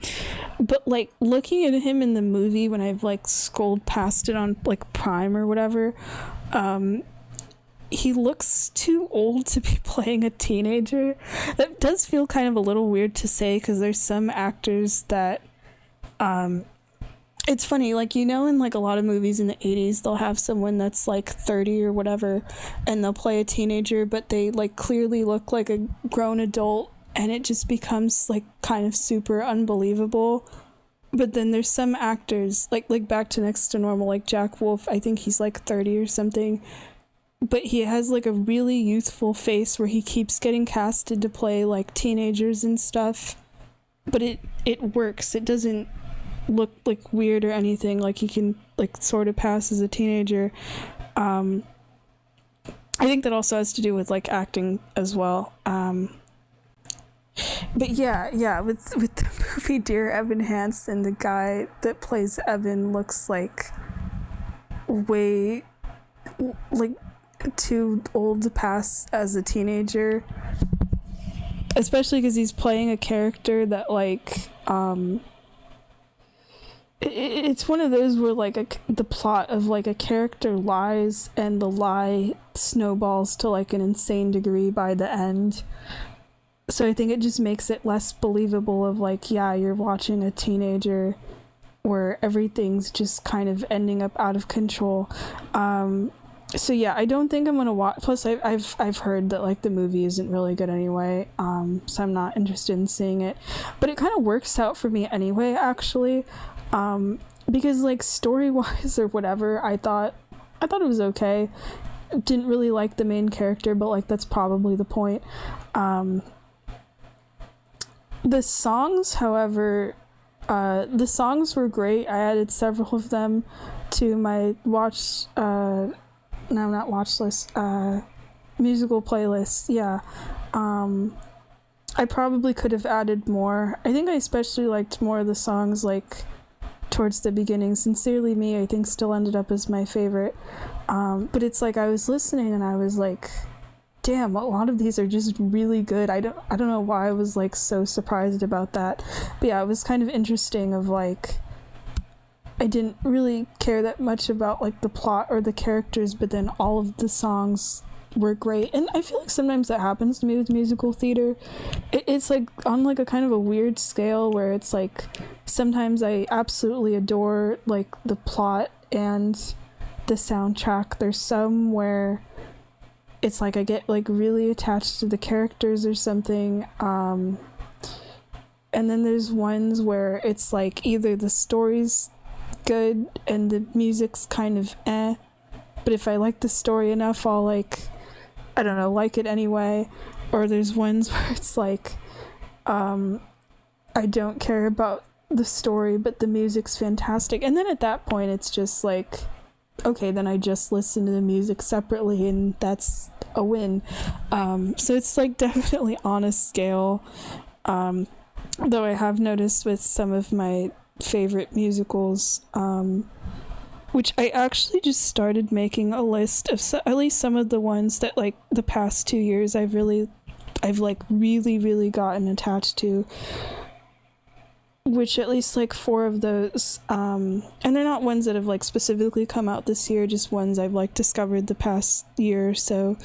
But like looking at him in the movie when I've like scrolled past it on like Prime or whatever, he looks too old to be playing a teenager. That does feel kind of a little weird to say, because there's some actors that it's funny, like, you know, in like a lot of movies in the 80s, they'll have someone that's like 30 or whatever, and they'll play a teenager, but they like clearly look like a grown adult, and it just becomes like kind of super unbelievable. But then there's some actors like back to Next to Normal, like Jack Wolf, I think he's like 30 or something, but he has like a really youthful face where he keeps getting casted to play like teenagers and stuff, but it works. It doesn't look like weird or anything. Like he can like sort of pass as a teenager. I think that also has to do with like acting as well. But yeah, with the movie Dear Evan Hansen, the guy that plays Evan looks like way like too old to pass as a teenager, especially because he's playing a character that like it's one of those where like the plot of like a character lies and the lie snowballs to like an insane degree by the end. So I think it just makes it less believable of like, yeah, you're watching a teenager where everything's just kind of ending up out of control. So yeah, I don't think I'm gonna watch. Plus, I've heard that like the movie isn't really good anyway. So I'm not interested in seeing it. But it kind of works out for me anyway, actually, because like story wise or whatever, I thought it was okay. Didn't really like the main character, but like that's probably the point. The songs, however, the songs were great. I added several of them to my musical playlist. Yeah. I probably could have added more. I think I especially liked more of the songs like towards the beginning. Sincerely Me, I think, still ended up as my favorite. But it's like I was listening and I was like, damn, a lot of these are just really good. I don't know why I was like so surprised about that. But yeah, it was kind of interesting of like I didn't really care that much about like the plot or the characters, but then all of the songs were great. And I feel like sometimes that happens to me with musical theater. It's like on like a kind of a weird scale where it's like sometimes I absolutely adore like the plot and the soundtrack. There's some where it's like I get like really attached to the characters or something, and then there's ones where it's like either the story's good and the music's kind of but if I like the story enough I'll like, I don't know, like it anyway. Or there's ones where it's like I don't care about the story but the music's fantastic, and then at that point it's just like, okay, then I just listen to the music separately and that's a win. So it's like definitely on a scale, though I have noticed with some of my favorite musicals, which I actually just started making a list of at least some of the ones that like the past 2 years I've really gotten attached to, which at least like 4 of those, and they're not ones that have like specifically come out this year, just ones I've like discovered the past year or so.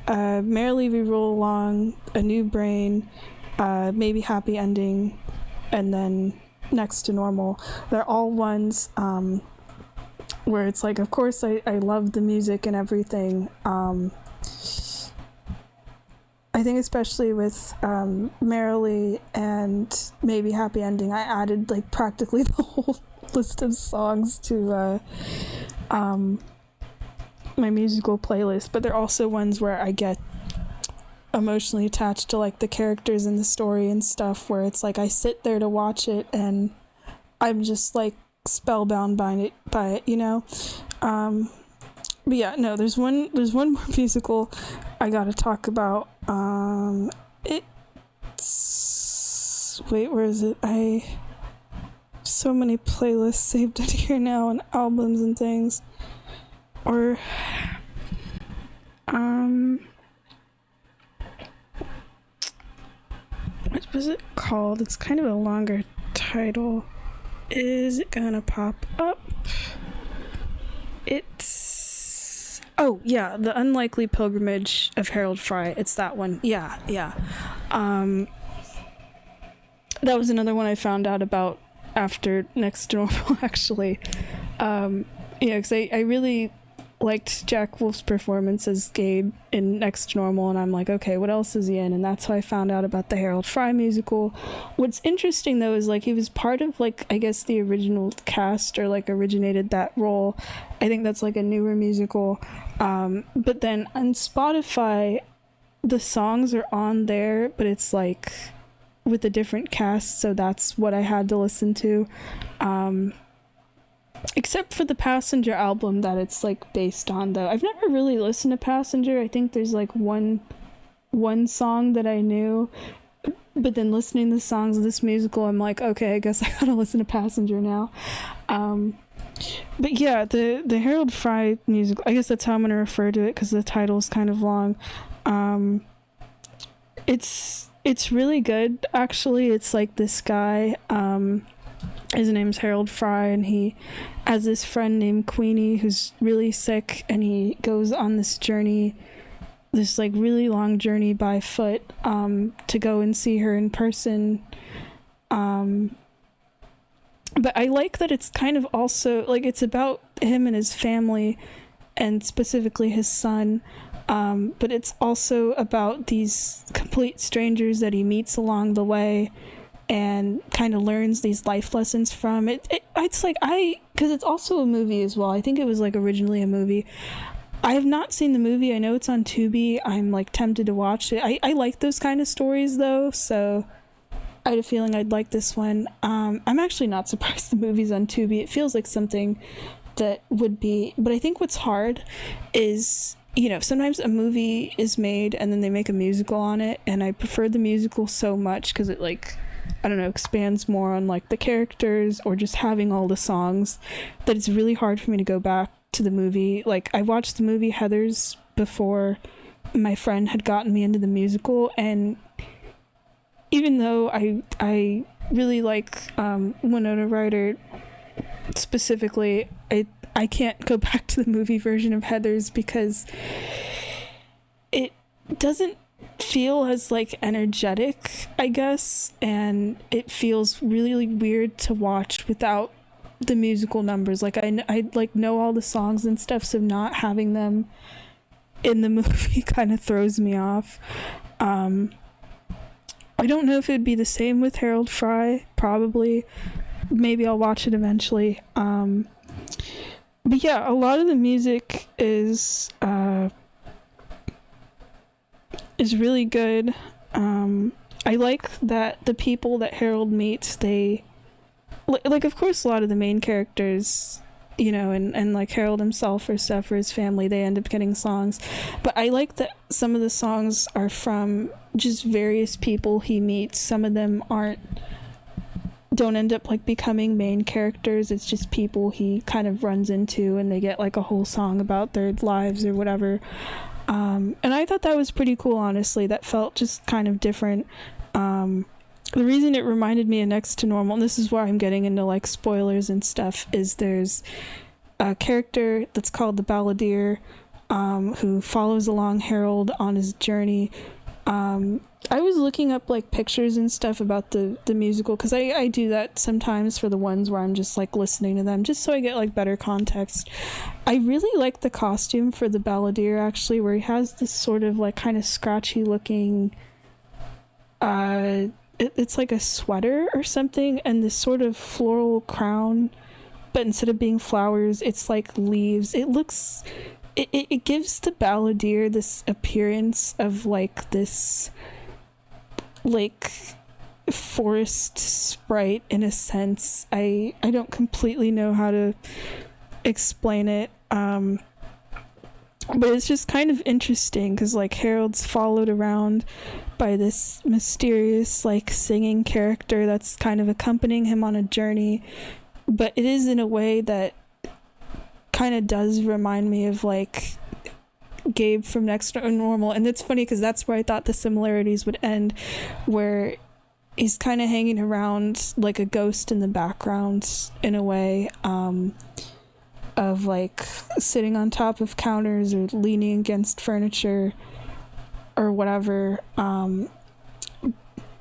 Merrily We Roll Along, A New Brain, Maybe Happy Ending, and then Next to Normal. They're all ones where it's like, of course I love the music and everything. I think especially with Merrily and Maybe Happy Ending, I added like practically the whole list of songs to my musical playlist, but they're also ones where I get emotionally attached to like the characters and the story and stuff, where it's like I sit there to watch it and I'm just like spellbound by it, you know. But yeah, no, there's one more musical I gotta talk about. It's, wait, where is it? I so many playlists saved in here now and albums and things. Or what was it called? It's kind of a longer title. Is it gonna pop up? It's, oh yeah, The Unlikely Pilgrimage of Harold Fry. It's that one. Yeah. That was another one I found out about after Next to Normal, actually. Because I really liked Jack Wolf's performance as Gabe in Next to Normal, and I'm like, okay, what else is he in? And that's how I found out about the Harold Fry musical. What's interesting though is like he was part of like, I guess, the original cast, or like originated that role. I think that's like a newer musical, but then on Spotify the songs are on there, but it's like with a different cast, so that's what I had to listen to. except for the Passenger album that it's like based on, though. I've never really listened to Passenger. I think there's like one song that I knew, but then listening to the songs of this musical, I'm like, okay, I guess I gotta listen to Passenger now. But yeah, the Harold Fry musical, I guess that's how I'm gonna refer to it because the title's kind of long. It's really good, actually. It's like this guy, his name's Harold Fry, and he has this friend named Queenie who's really sick, and he goes on this journey, this like really long journey by foot, to go and see her in person. But I like that it's kind of also like it's about him and his family, and specifically his son. But it's also about these complete strangers that he meets along the way and kind of learns these life lessons from. It's like, because it's also a movie as well. I think it was like originally a movie. I have not seen the movie. I know it's on Tubi. I'm like tempted to watch it. I like those kind of stories though, so I had a feeling I'd like this one. I'm actually not surprised the movie's on Tubi. It feels like something that would be, but I think what's hard is, you know, sometimes a movie is made and then they make a musical on it, and I prefer the musical so much because it, like, I don't know, expands more on like the characters or just having all the songs, that it's really hard for me to go back to the movie. Like, I watched the movie Heathers before my friend had gotten me into the musical, and even though I really like Winona Ryder specifically, I can't go back to the movie version of Heathers because it doesn't feel as like energetic, I guess, and it feels really weird to watch without the musical numbers. Like I like know all the songs and stuff, so not having them in the movie kind of throws me off. I don't know if it'd be the same with Harold Fry. Probably. Maybe I'll watch it eventually. But yeah, a lot of the music is really good. I like that the people that Harold meets, they like, of course, a lot of the main characters, you know, and like Harold himself or stuff, or his family, they end up getting songs. But I like that some of the songs are from just various people he meets. Some of them don't end up like becoming main characters. It's just people he kind of runs into, and they get like a whole song about their lives or whatever. And I thought that was pretty cool, honestly. That felt just kind of different. The reason it reminded me of Next to Normal, and this is why I'm getting into like spoilers and stuff, is there's a character that's called the Balladeer, who follows along Harold on his journey. I was looking up like pictures and stuff about the musical, because I do that sometimes for the ones where I'm just like listening to them, just so I get like better context. I really like the costume for the Balladeer, actually, where he has this sort of like kind of scratchy looking it's like a sweater or something, and this sort of floral crown, but instead of being flowers, it's like leaves. It gives the Balladeer this appearance of like this like forest sprite in a sense. I don't completely know how to explain it, but it's just kind of interesting because like Harold's followed around by this mysterious like singing character that's kind of accompanying him on a journey, but it is in a way that kind of does remind me of like Gabe from Next to Normal. And it's funny because that's where I thought the similarities would end, where he's kind of hanging around like a ghost in the background in a way, of like sitting on top of counters or leaning against furniture or whatever,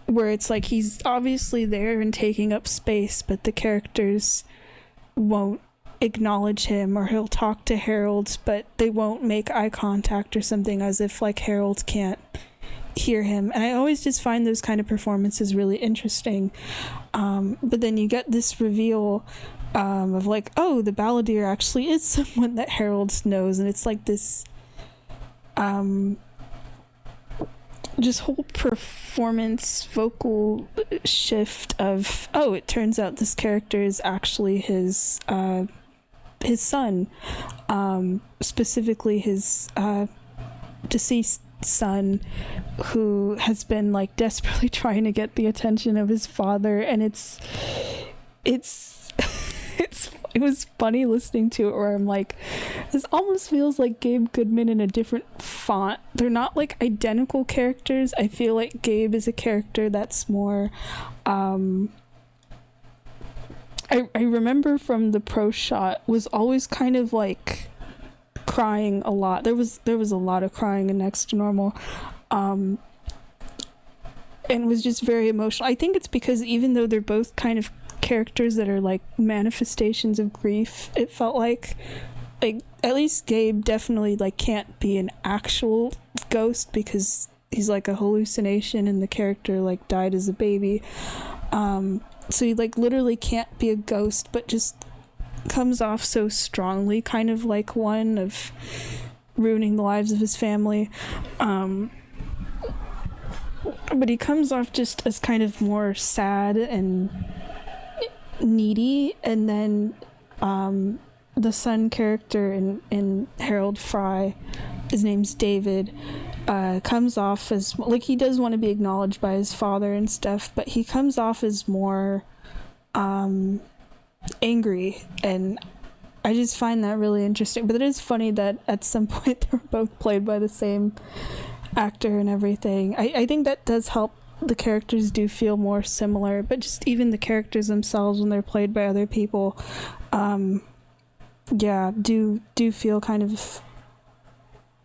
where it's like he's obviously there and taking up space, but the characters won't acknowledge him, or he'll talk to Harold, but they won't make eye contact or something, as if like Harold can't hear him. And I always just find those kind of performances really interesting. But then you get this reveal of like, oh, the Balladeer actually is someone that Harold knows, and it's like this just whole performance vocal shift of, oh, it turns out this character is actually his his son, specifically his deceased son, who has been like desperately trying to get the attention of his father, and it's it was funny listening to it, where I'm like, this almost feels like Gabe Goodman in a different font. They're not like identical characters. I feel like Gabe is a character that's more I remember from the pro shot was always kind of like crying a lot. There was a lot of crying in Next to Normal, and was just very emotional. I think it's because even though they're both kind of characters that are like manifestations of grief, it felt like at least Gabe definitely like can't be an actual ghost because he's like a hallucination, and the character like died as a baby. So he like literally can't be a ghost, but just comes off so strongly, kind of like one of ruining the lives of his family. But he comes off just as kind of more sad and needy. And then the son character in Harold Fry, his name's David, comes off as like, he does want to be acknowledged by his father and stuff, but he comes off as more angry, and I just find that really interesting. But it is funny that at some point they're both played by the same actor and everything. I think that does help. The characters do feel more similar, but just even the characters themselves when they're played by other people, do feel kind of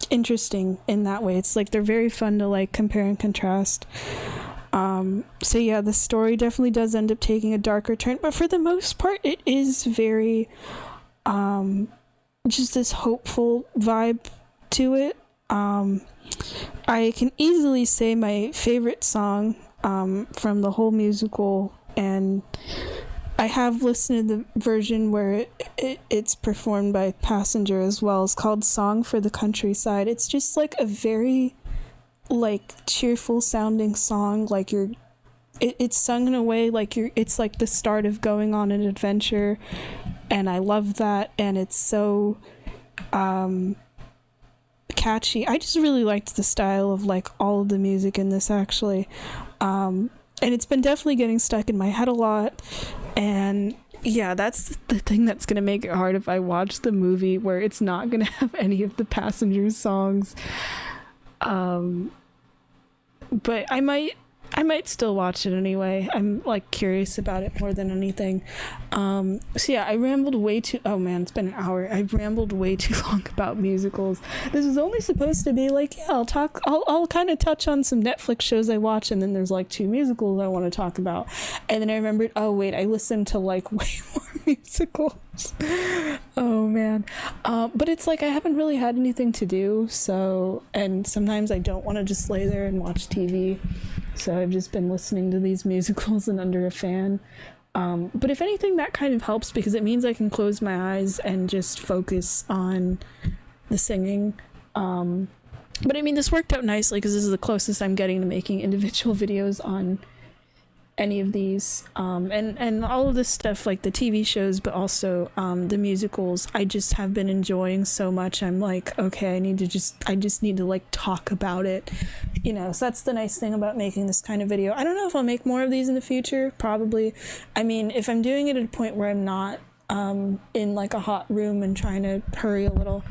interesting in that way. It's like they're very fun to like compare and contrast. So yeah, the story definitely does end up taking a darker turn, but for the most part it is very just this hopeful vibe to it. I can easily say my favorite song from the whole musical, and I have listened to the version where it's performed by Passenger as well. It's called Song for the Countryside. It's just like a very like cheerful sounding song, like it's sung in a way like it's like the start of going on an adventure, and I love that. And it's so catchy. I just really liked the style of like all of the music in this, actually. And it's been definitely getting stuck in my head a lot. And yeah, that's the thing that's gonna make it hard if I watch the movie, where it's not gonna have any of the Passengers songs. But I might still watch it anyway. I'm like curious about it more than anything. So yeah, I rambled way too, oh man, it's been an hour. I rambled way too long about musicals. This was only supposed to be like, yeah, I'll kind of touch on some Netflix shows I watch, and then there's like 2 musicals I want to talk about. And then I remembered, oh wait, I listened to like way more musicals. Oh man. But it's like I haven't really had anything to do, so, and sometimes I don't want to just lay there and watch TV. So I've just been listening to these musicals and under a fan. But if anything, that kind of helps, because it means I can close my eyes and just focus on the singing. But I mean, this worked out nicely because this is the closest I'm getting to making individual videos on any of these. And all of this stuff, like the TV shows, but also the musicals, I just have been enjoying so much. I'm like, okay, I just need to like talk about it, you know. So that's the nice thing about making this kind of video. I don't know if I'll make more of these in the future, probably. I mean, if I'm doing it at a point where I'm not in like a hot room and trying to hurry a little,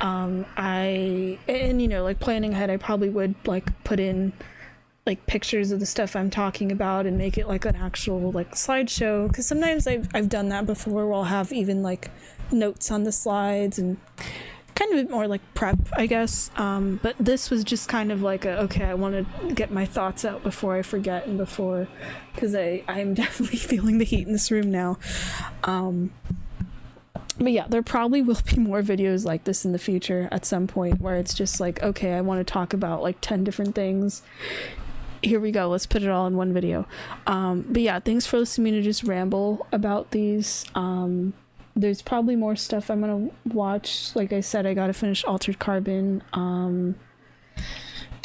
you know, like planning ahead, I probably would like put in like pictures of the stuff I'm talking about and make it like an actual like slideshow, because sometimes I've done that before, where I'll have even like notes on the slides and kind of more like prep, I guess. But this was just kind of like okay, I want to get my thoughts out before I forget, and before, because I'm definitely feeling the heat in this room now. But yeah, there probably will be more videos like this in the future at some point, where it's just like, okay, I want to talk about like 10 different things. Here we go, let's put it all in one video. But yeah, thanks for listening to just ramble about these. There's probably more stuff I'm gonna watch. Like I said, I gotta finish Altered Carbon.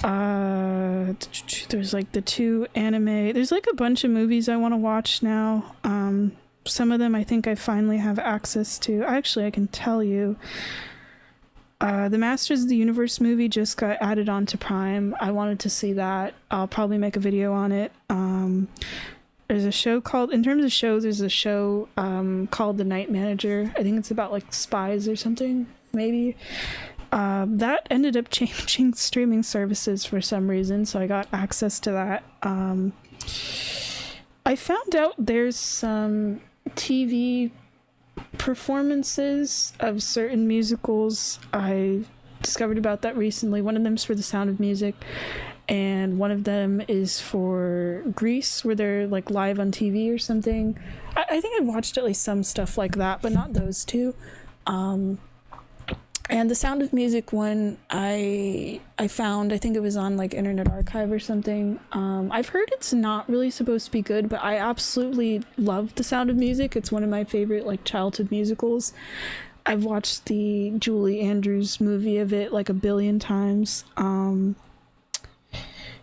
There's like the 2 anime, there's like a bunch of movies I want to watch now. some of them I think I finally have access to. Actually, I can tell you. The Masters of the Universe movie just got added onto Prime. I wanted to see that. I'll probably make a video on it. There's a show called, in terms of shows, there's a show called The Night Manager. I think it's about like spies or something, maybe. That ended up changing streaming services for some reason, so I got access to that. I found out there's some TV performances of certain musicals. I discovered about that recently. One of them's for The Sound of Music, and one of them is for Grease, where they're like live on TV or something. I think I've watched at least some stuff like that, but not those two. And The Sound of Music one, I found, I think it was on like Internet Archive or something. I've heard it's not really supposed to be good, but I absolutely love The Sound of Music. It's one of my favorite like childhood musicals. I've watched the Julie Andrews movie of it like a billion times.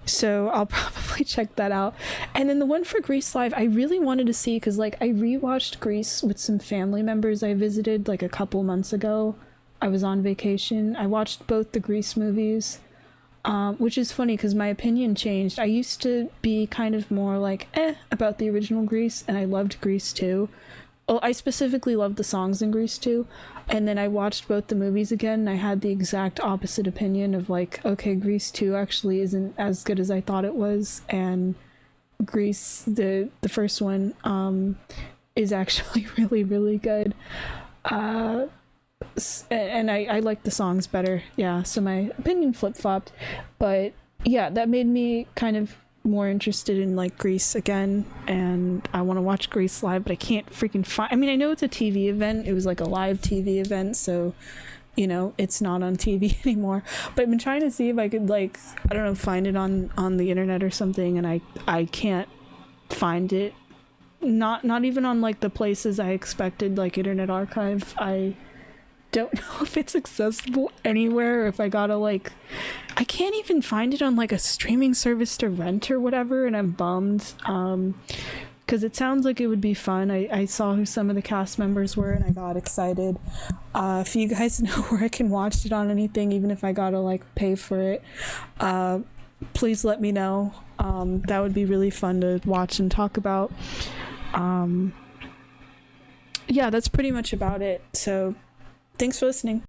So I'll probably check that out. And then the one for Grease Live, I really wanted to see, because like I rewatched Grease with some family members I visited like a couple months ago. I was on vacation. I watched both the Grease movies, which is funny because my opinion changed. I used to be kind of more like about the original Grease, and I loved Grease 2. Well, I specifically loved the songs in Grease 2, and then I watched both the movies again, and I had the exact opposite opinion of like, okay, Grease 2 actually isn't as good as I thought it was, and Grease, the first one, is actually really, really good. And I like the songs better. Yeah, so my opinion flip-flopped. But yeah, that made me kind of more interested in like Grease again, and I want to watch Grease Live, but I can't freaking find. I mean, I know it's a TV event. It was like a live TV event, so you know it's not on TV anymore. But I've been trying to see if I could like, I don't know, find it on the internet or something, and I can't find it. Not even on like the places I expected, like Internet Archive. I don't know if it's accessible anywhere, or if I gotta like, I can't even find it on like a streaming service to rent or whatever, and I'm bummed because it sounds like it would be fun. I saw who some of the cast members were and I got excited. If you guys know where I can watch it on anything, even if I gotta like pay for it, please let me know. That would be really fun to watch and talk about. Yeah, that's pretty much about it. So thanks for listening.